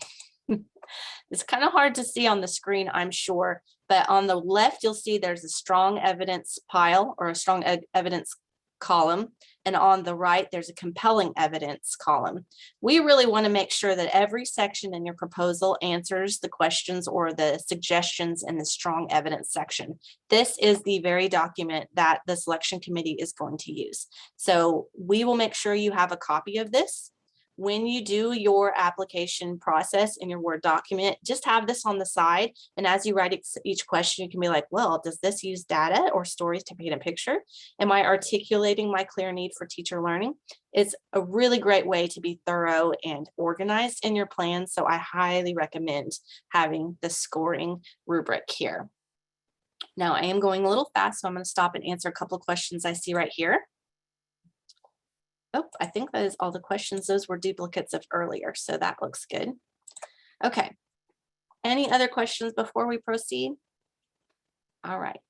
It's kind of hard to see on the screen, I'm sure, but on the left, you'll see there's a strong evidence pile or a strong evidence column, and on the right there's a compelling evidence column. We really want to make sure that every section in your proposal answers the questions or the suggestions in the strong evidence section. This is the very document that the selection committee is going to use. So we will make sure you have a copy of this. When you do your application process in your Word document, just have this on the side. And as you write each question, you can be like, well, does this use data or stories to paint a picture? Am I articulating my clear need for teacher learning? It's a really great way to be thorough and organized in your plan. So I highly recommend having the scoring rubric here. Now I am going a little fast, so I'm going to stop and answer a couple of questions I see right here. Oh, I think that is all the questions. Those were duplicates of earlier, so that looks good. Okay. Any other questions before we proceed? All right.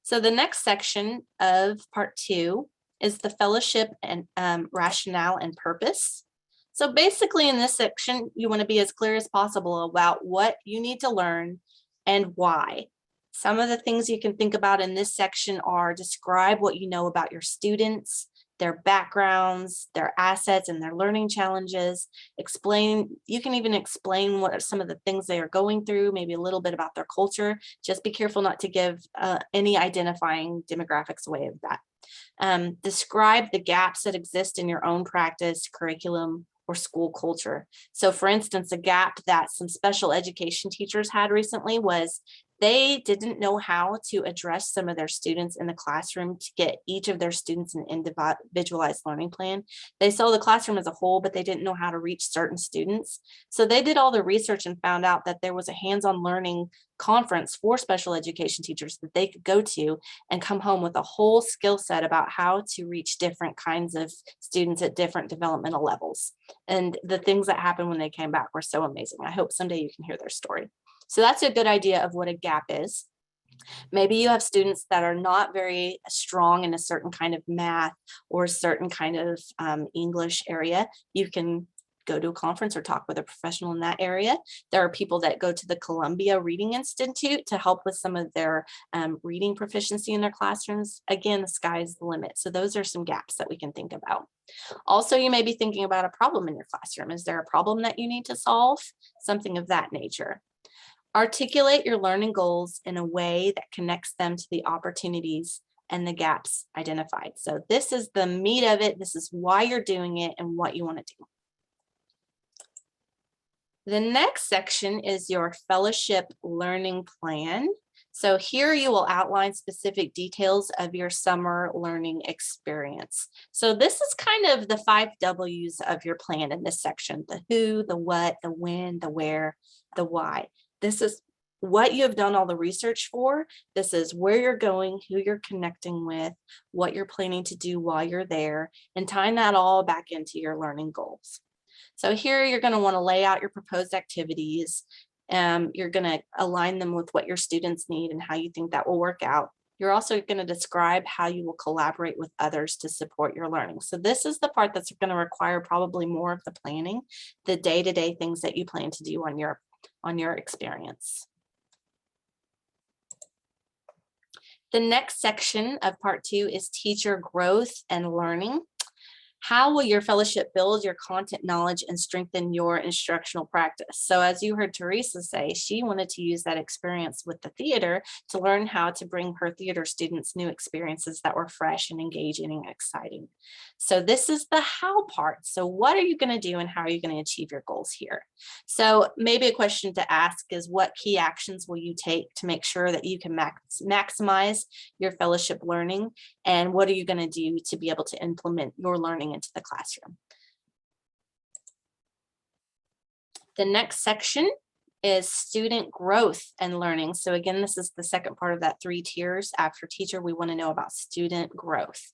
So the next section of part 2 is the fellowship and rationale and purpose. So basically in this section, you want to be as clear as possible about what you need to learn and why. Some of the things you can think about in this section are describe what you know about your students, their backgrounds, their assets, and their learning challenges. You can even explain what are some of the things they are going through, maybe a little bit about their culture. Just be careful not to give any identifying demographics away of that. Describe the gaps that exist in your own practice, curriculum, or school culture. So for instance, a gap that some special education teachers had recently was They didn't know how to address some of their students in the classroom to get each of their students an individualized learning plan. They saw the classroom as a whole, but they didn't know how to reach certain students. So they did all the research and found out that there was a hands-on learning conference for special education teachers that they could go to and come home with a whole skill set about how to reach different kinds of students at different developmental levels. And the things that happened when they came back were so amazing. I hope someday you can hear their story. So that's a good idea of what a gap is. Maybe you have students that are not very strong in a certain kind of math or certain kind of English area. You can go to a conference or talk with a professional in that area. There are people that go to the Columbia Reading Institute to help with some of their reading proficiency in their classrooms. Again, the sky is the limit. So those are some gaps that we can think about. Also, you may be thinking about a problem in your classroom. Is there a problem that you need to solve? Something of that nature. Articulate your learning goals in a way that connects them to the opportunities and the gaps identified. So this is the meat of it. This is why you're doing it and what you want to do. The next section is your fellowship learning plan. So here you will outline specific details of your summer learning experience. So this is kind of the 5 W's of your plan in this section: the who, the what, the when, the where, the why. This is what you have done all the research for. This is where you're going, who you're connecting with, what you're planning to do while you're there, and tying that all back into your learning goals. So here you're going to want to lay out your proposed activities. You're going to align them with what your students need and how you think that will work out. You're also going to describe how you will collaborate with others to support your learning. So this is the part that's going to require probably more of the planning, the day-to-day things that you plan to do on your experience. The next section of part 2 is teacher growth and learning. How will your fellowship build your content knowledge and strengthen your instructional practice? So as you heard Teresa say, she wanted to use that experience with the theater to learn how to bring her theater students new experiences that were fresh and engaging and exciting. So this is the how part. So what are you going to do and how are you going to achieve your goals here? So maybe a question to ask is, what key actions will you take to make sure that you can maximize your fellowship learning? And what are you going to do to be able to implement your learning into the classroom? The next section is student growth and learning. So again, this is the second part of that 3 tiers. After teacher, we want to know about student growth.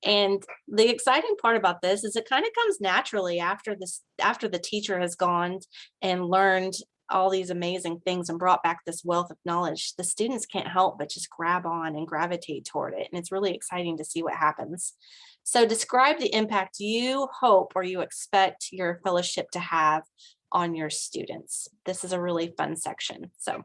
And the exciting part about this is it kind of comes naturally after the teacher has gone and learned all these amazing things and brought back this wealth of knowledge. The students can't help but just grab on and gravitate toward it. And it's really exciting to see what happens. So describe the impact you hope or you expect your fellowship to have on your students. This is a really fun section. So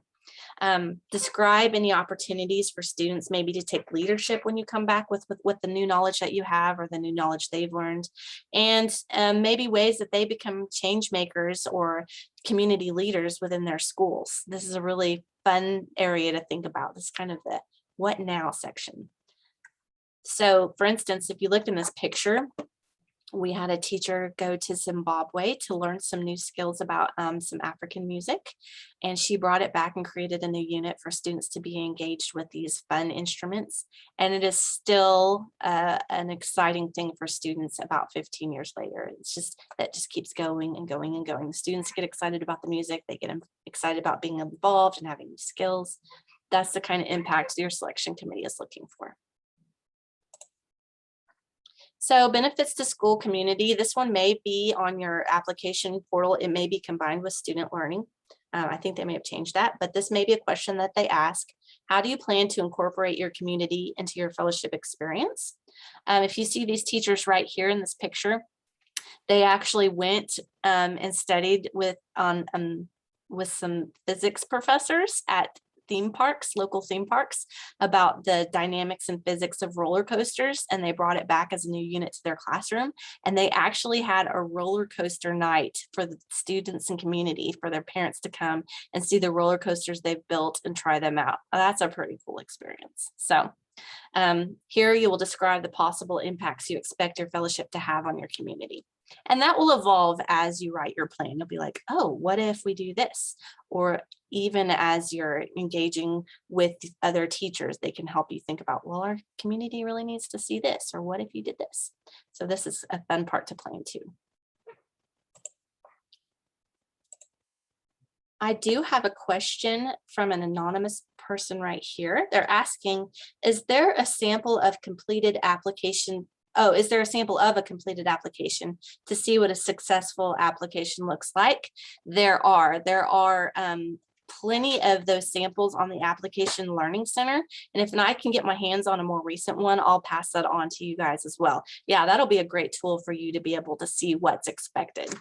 describe any opportunities for students maybe to take leadership when you come back with the new knowledge that you have or the new knowledge they've learned, and maybe ways that they become change makers or community leaders within their schools. This is a really fun area to think about. This is kind of the what now section. So for instance, if you looked in this picture, we had a teacher go to Zimbabwe to learn some new skills about some African music, and she brought it back and created a new unit for students to be engaged with these fun instruments. And it is still an exciting thing for students about 15 years later. It's just, that just keeps going and going and going. The students get excited about the music, they get excited about being involved and having new skills. That's the kind of impact your selection committee is looking for. So benefits to school community, this one may be on your application portal. It may be combined with student learning. I think they may have changed that, but this may be a question that they ask. How do you plan to incorporate your community into your fellowship experience? If you see these teachers right here in this picture, they actually went and studied with some physics professors at theme parks, local theme parks, about the dynamics and physics of roller coasters, and they brought it back as a new unit to their classroom. And they actually had a roller coaster night for the students and community, for their parents to come and see the roller coasters they've built and try them out. That's a pretty cool experience. So here you will describe the possible impacts you expect your fellowship to have on your community. And that will evolve as you write your plan. You'll be like, oh, what if we do this? Or even as you're engaging with other teachers, they can help you think about, well, our community really needs to see this, or what if you did this? So this is a fun part to plan too. I do have a question from an anonymous person right here. They're asking, is there a sample of completed application? Oh, is there a sample of a completed application to see what a successful application looks like? There are plenty of those samples on the Application Learning Center. And if I can get my hands on a more recent one, I'll pass that on to you guys as well. Yeah, that'll be a great tool for you to be able to see what's expected.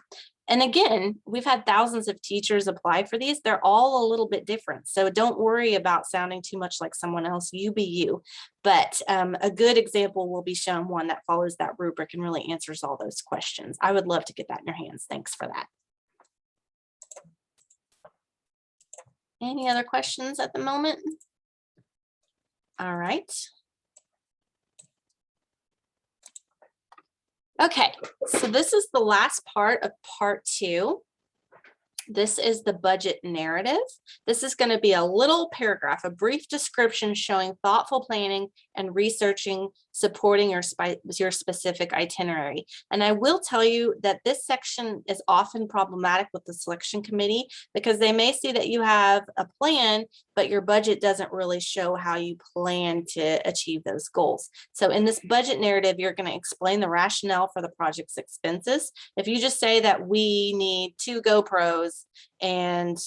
And again, we've had thousands of teachers apply for these. They're all a little bit different. So don't worry about sounding too much like someone else. You be you. But a good example will be shown, one that follows that rubric and really answers all those questions. I would love to get that in your hands. Thanks for that. Any other questions at the moment? All right. Okay, so this is the last part of part 2. This is the budget narrative. This is going to be a little paragraph, a brief description showing thoughtful planning and researching supporting your specific itinerary. And I will tell you that this section is often problematic with the selection committee because they may see that you have a plan, but your budget doesn't really show how you plan to achieve those goals. So in this budget narrative, you're going to explain the rationale for the project's expenses. If you just say that we need 2 GoPros and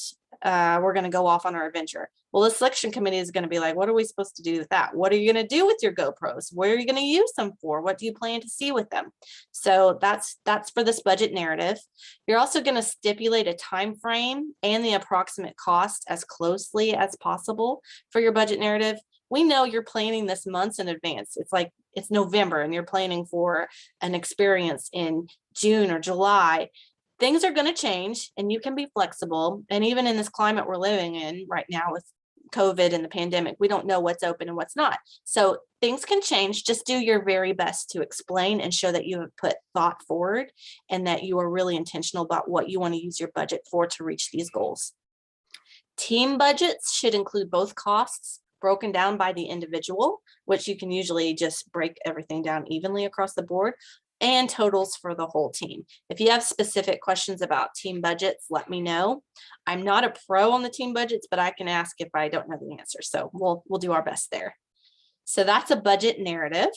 we're going to go off on our adventure. Well, the selection committee is going to be like, what are we supposed to do with that? What are you going to do with your GoPros? Where are you going to use them for? What do you plan to see with them? So that's for this budget narrative. You're also going to stipulate a time frame and the approximate cost as closely as possible for your budget narrative. We know you're planning this months in advance. It's like it's November and you're planning for an experience in June or July. Things are going to change and you can be flexible. And even in this climate we're living in right now with COVID and the pandemic, we don't know what's open and what's not. So things can change. Just do your very best to explain and show that you have put thought forward and that you are really intentional about what you want to use your budget for to reach these goals. Team budgets should include both costs broken down by the individual, which you can usually just break everything down evenly across the board, and totals for the whole team. If you have specific questions about team budgets, let me know. I'm not a pro on the team budgets, but I can ask if I don't know the answer. So we'll do our best there. So that's a budget narrative.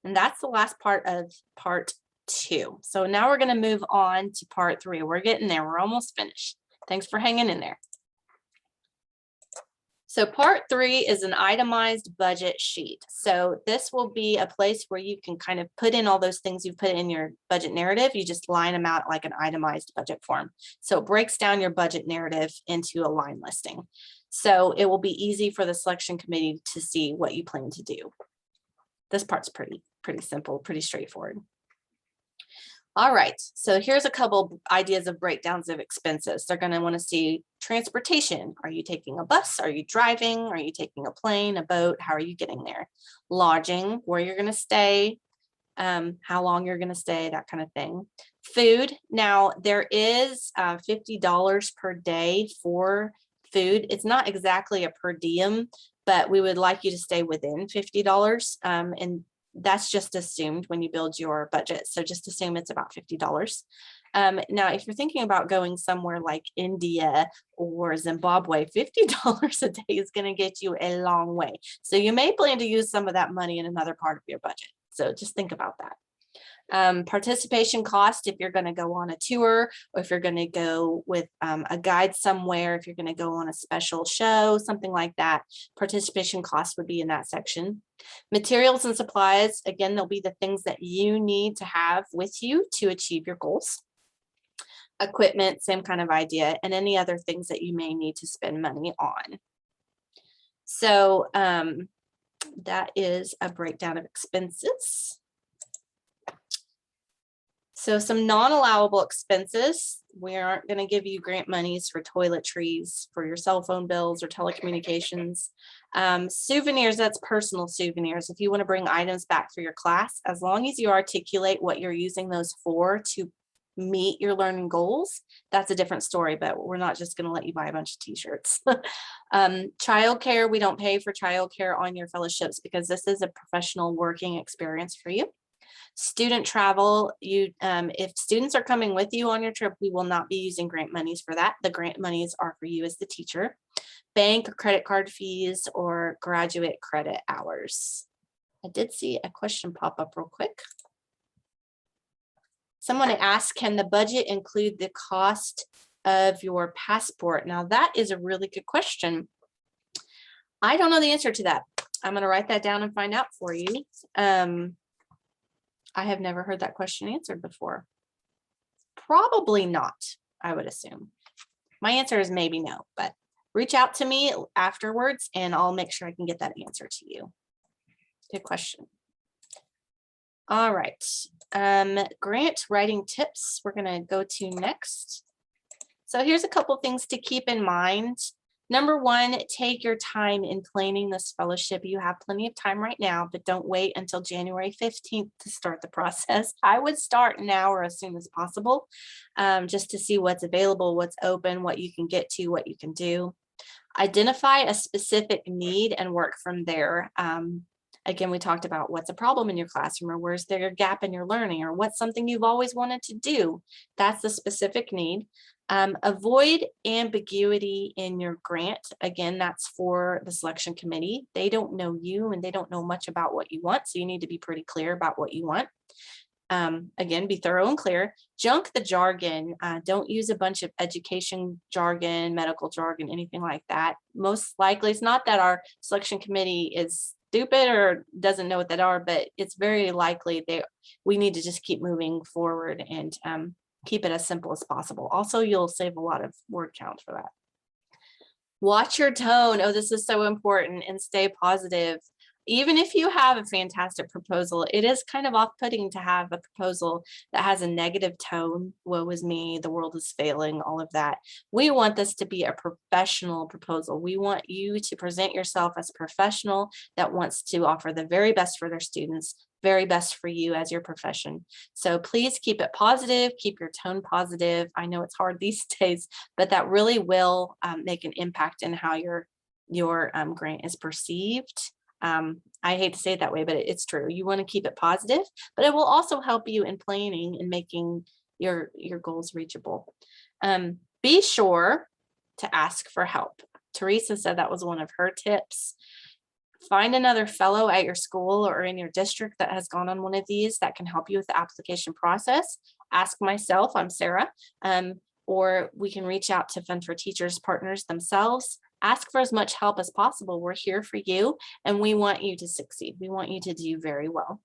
And that's the last part of part 2. So now we're going to move on to part 3. We're getting there. We're almost finished. Thanks for hanging in there. So part 3 is an itemized budget sheet. So this will be a place where you can kind of put in all those things you've put in your budget narrative. You just line them out like an itemized budget form. So it breaks down your budget narrative into a line listing. So it will be easy for the selection committee to see what you plan to do. This part's pretty simple, pretty straightforward. All right, so here's a couple ideas of breakdowns of expenses. They're going to want to see transportation. Are you taking a bus? Are you driving? Are you taking a plane, a boat? How are you getting there? Lodging, where you're going to stay, how long you're going to stay, that kind of thing. Food. Now, there is $50 per day for food. It's not exactly a per diem, but we would like you to stay within $50. And that's just assumed when you build your budget. So just assume it's about $50. Now, if you're thinking about going somewhere like India or Zimbabwe, $50 a day is going to get you a long way. So you may plan to use some of that money in another part of your budget. So just think about that. Participation cost, if you're going to go on a tour, or if you're going to go with a guide somewhere, if you're going to go on a special show, something like that, participation cost would be in that section. Materials and supplies, again, they'll be the things that you need to have with you to achieve your goals. Equipment, same kind of idea, and any other things that you may need to spend money on. So that is a breakdown of expenses. So some non-allowable expenses. We aren't going to give you grant monies for toiletries, for your cell phone bills or telecommunications. Souvenirs, that's personal souvenirs. If you want to bring items back for your class, as long as you articulate what you're using those for to meet your learning goals, that's a different story, but we're not just going to let you buy a bunch of t-shirts. Childcare, we don't pay for childcare on your fellowships because this is a professional working experience for you. Student travel, if students are coming with you on your trip, we will not be using grant monies for that. The grant monies are for you as the teacher. Bank or credit card fees or graduate credit hours. I did see a question pop up real quick. Someone asked, can the budget include the cost of your passport? Now that is a really good question. I don't know the answer to that. I'm going to write that down and find out for you. I have never heard that question answered before. Probably not, I would assume. My answer is maybe no, but reach out to me afterwards and I'll make sure I can get that answer to you. Good question. All right, grant writing tips we're gonna go to next. So here's a couple things to keep in mind. Number one, take your time in planning this fellowship. You have plenty of time right now, but don't wait until January 15th to start the process. I would start now or as soon as possible, just to see what's available, what's open, what you can get to, what you can do. Identify a specific need and work from there. Again, we talked about what's a problem in your classroom, or where's there a gap in your learning, or what's something you've always wanted to do. That's the specific need. Avoid ambiguity in your grant. Again, that's for the selection committee. They don't know you and they don't know much about what you want. So you need to be pretty clear about what you want. Again, be thorough and clear. Junk the jargon. Don't use a bunch of education jargon, medical jargon, anything like that. Most likely it's not that our selection committee is stupid or doesn't know what that are, but it's very likely we need to just keep moving forward and keep it as simple as possible. Also, you'll save a lot of word count for that. Watch your tone. Oh, this is so important, and stay positive. Even if you have a fantastic proposal, it is kind of off-putting to have a proposal that has a negative tone. Woe is me, the world is failing, all of that. We want this to be a professional proposal. We want you to present yourself as a professional that wants to offer the very best for their students, very best for you as your profession. So please keep it positive, keep your tone positive. I know it's hard these days, but that really will make an impact in how your grant is perceived. I hate to say it that way, but it's true. You want to keep it positive, but it will also help you in planning and making your goals reachable. Be sure to ask for help. Teresa said that was one of her tips. Find another fellow at your school or in your district that has gone on one of these that can help you with the application process. Ask myself, I'm Sarah, or we can reach out to Fund for Teachers partners themselves. Ask for as much help as possible. We're here for you and we want you to succeed. We want you to do very well.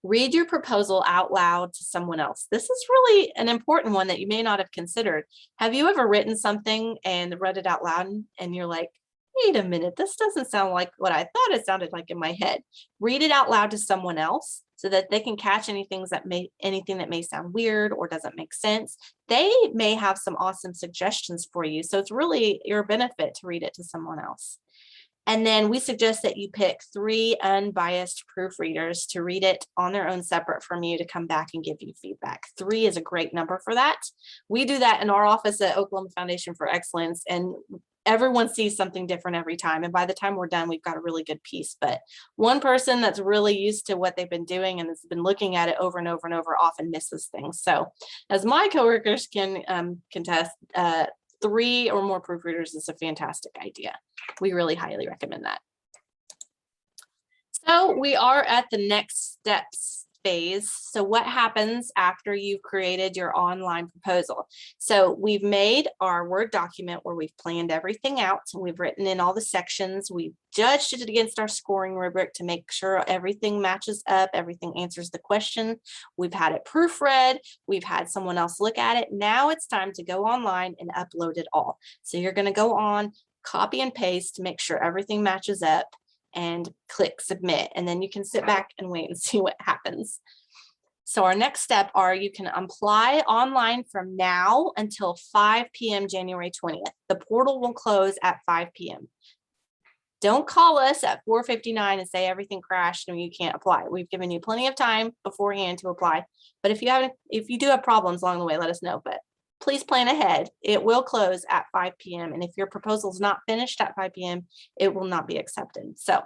Read your proposal out loud to someone else. This is really an important one that you may not have considered. Have you ever written something and read it out loud and you're like, wait a minute, this doesn't sound like what I thought it sounded like in my head. Read it out loud to someone else so that they can catch anything that may sound weird or doesn't make sense. They may have some awesome suggestions for you. So it's really your benefit to read it to someone else. And then we suggest that you pick 3 unbiased proofreaders to read it on their own separate from you to come back and give you feedback. 3 is a great number for that. We do that in our office at Oklahoma Foundation for Excellence, and everyone sees something different every time. And by the time we're done, we've got a really good piece. But one person that's really used to what they've been doing and has been looking at it over and over and over often misses things. So as my coworkers can contest, 3 or more proofreaders is a fantastic idea. We really highly recommend that. So we are at the next steps phase. So what happens after you've created your online proposal? So we've made our Word document where we've planned everything out. And we've written in all the sections. We've judged it against our scoring rubric to make sure everything matches up, everything answers the question. We've had it proofread. We've had someone else look at it. Now it's time to go online and upload it all. So you're going to go on, copy and paste to make sure everything matches up, and click submit, and then you can sit back and wait and see what happens. So our next step are you can apply online from now until 5 p.m. January 20th. The portal will close at 5 p.m. Don't call us at 4:59 and say everything crashed and you can't apply. We've given you plenty of time beforehand to apply. But if you do have problems along the way, let us know. But please plan ahead. It will close at 5 p.m. And if your proposal is not finished at 5 p.m., it will not be accepted. So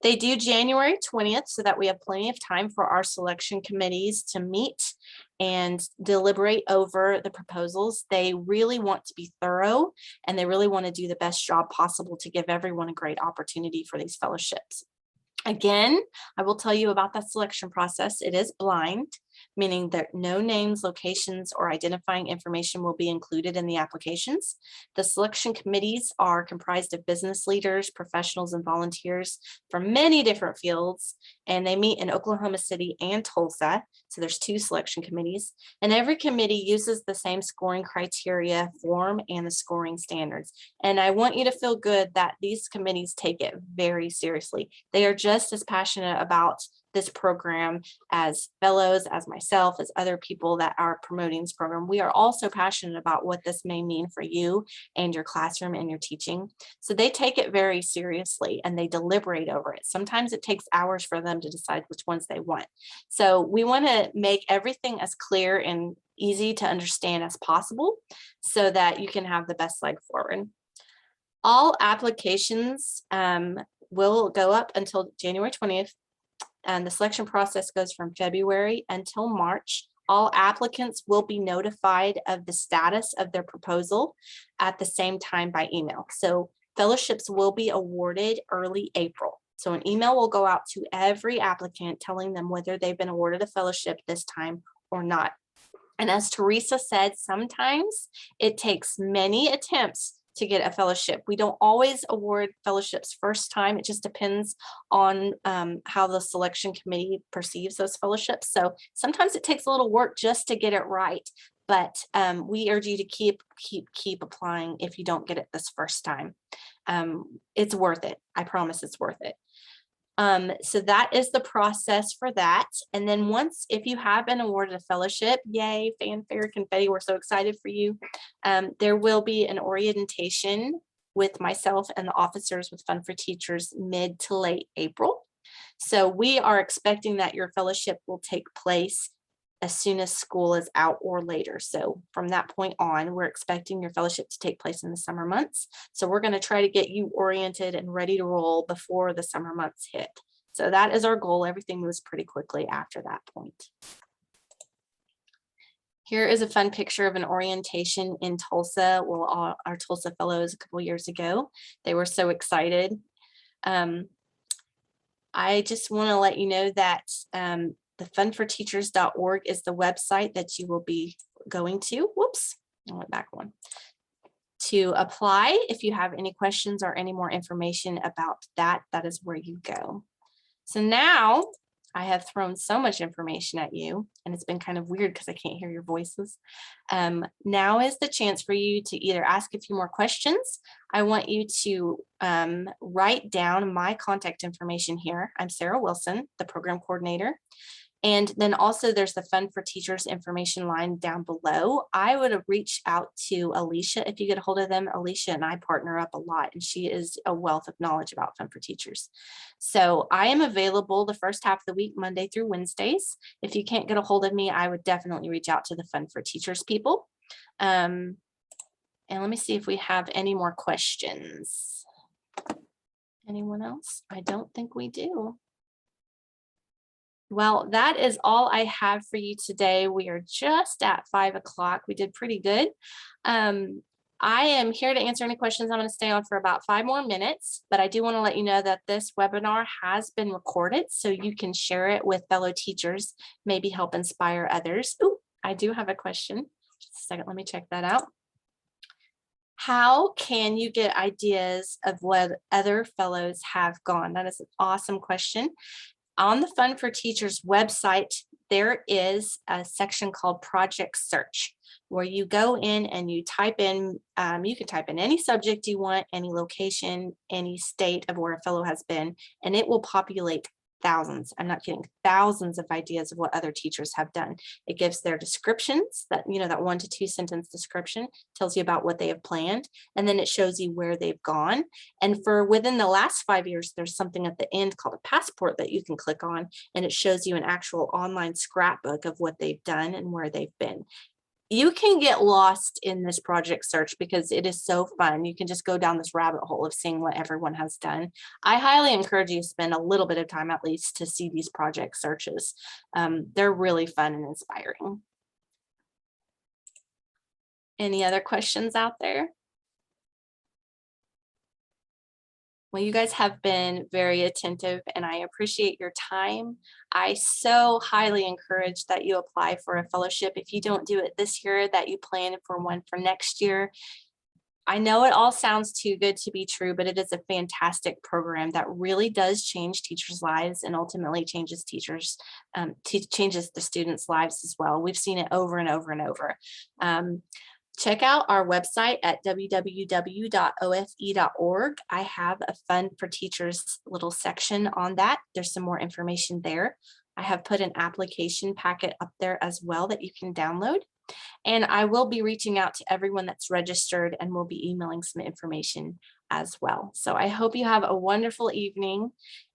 they do January 20th so that we have plenty of time for our selection committees to meet and deliberate over the proposals. They really want to be thorough and they really want to do the best job possible to give everyone a great opportunity for these fellowships. Again, I will tell you about that selection process. It is blind, meaning that no names, locations, or identifying information will be included in the applications. The selection committees are comprised of business leaders, professionals, and volunteers from many different fields, and they meet in Oklahoma City and Tulsa. So there's 2 selection committees, and every committee uses the same scoring criteria form and the scoring standards. And I want you to feel good that these committees take it very seriously. They are just as passionate about this program as fellows, as myself, as other people that are promoting this program. We are also passionate about what this may mean for you and your classroom and your teaching. So they take it very seriously and they deliberate over it. Sometimes it takes hours for them to decide which ones they want. So we want to make everything as clear and easy to understand as possible so that you can have the best leg forward. All applications will go up until January 20th. And the selection process goes from February until March. All applicants will be notified of the status of their proposal at the same time by email. So fellowships will be awarded early April. So an email will go out to every applicant telling them whether they've been awarded a fellowship this time or not. And as Teresa said, sometimes it takes many attempts to get a fellowship. We don't always award fellowships first time. It just depends on how the selection committee perceives those fellowships. So sometimes it takes a little work just to get it right. But we urge you to keep applying if you don't get it this first time. It's worth it. I promise it's worth it. So that is the process for that. And then once, if you have been awarded a fellowship, yay, fanfare, confetti, we're so excited for you. There will be an orientation with myself and the officers with Fun for Teachers mid to late April. So we are expecting that your fellowship will take place as soon as school is out or later. So from that point on, we're expecting your fellowship to take place in the summer months. So we're going to try to get you oriented and ready to roll before the summer months hit. So that is our goal. Everything moves pretty quickly after that point. Here is a fun picture of an orientation in Tulsa. Well, our Tulsa fellows a couple years ago, they were so excited. I just want to let you know that the funforteachers.org is the website that you will be going to. Whoops, I went back one. To apply, if you have any questions or any more information about that, that is where you go. So now I have thrown so much information at you, and it's been kind of weird because I can't hear your voices. Now is the chance for you to either ask a few more questions. I want you to write down my contact information here. I'm Sarah Wilson, the program coordinator. And then also there's the Fun for Teachers information line down below. I would have reached out to Alicia if you get a hold of them. Alicia and I partner up a lot, and she is a wealth of knowledge about Fun for Teachers. So I am available the first half of the week, Monday through Wednesdays. If you can't get a hold of me, I would definitely reach out to the Fun for Teachers people. And let me see if we have any more questions. Anyone else? I don't think we do. Well, that is all I have for you today. We are just at 5 o'clock. We did pretty good. I am here to answer any questions. I'm going to stay on for about 5 more minutes, but I do want to let you know that this webinar has been recorded so you can share it with fellow teachers, maybe help inspire others. Oh, I do have a question. Just a second, let me check that out. How can you get ideas of what other fellows have gone? That is an awesome question. On the Fun for Teachers website, there is a section called Project Search, where you go in and you type in, you can type in any subject you want, any location, any state of where a fellow has been, and it will populate thousands, I'm not kidding, thousands of ideas of what other teachers have done. It gives their descriptions, that, you know, that 1 to 2 sentence description tells you about what they have planned, and then it shows you where they've gone. And for within the last 5 years, there's something at the end called a passport that you can click on, and it shows you an actual online scrapbook of what they've done and where they've been. You can get lost in this project search because it is so fun. You can just go down this rabbit hole of seeing what everyone has done. I highly encourage you to spend a little bit of time at least to see these project searches. They're really fun and inspiring. Any other questions out there? Well, you guys have been very attentive and I appreciate your time. I so highly encourage that you apply for a fellowship. If you don't do it this year, that you plan for one for next year. I know it all sounds too good to be true, but it is a fantastic program that really does change teachers' lives and ultimately changes changes the students' lives as well. We've seen it over and over and over. Check out our website at www.ofe.org. I have a Fun for Teachers little section on that. There's some more information there. I have put an application packet up there as well that you can download. And I will be reaching out to everyone that's registered and we'll be emailing some information as well. So I hope you have a wonderful evening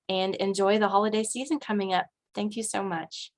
and enjoy the holiday season coming up. Thank you so much.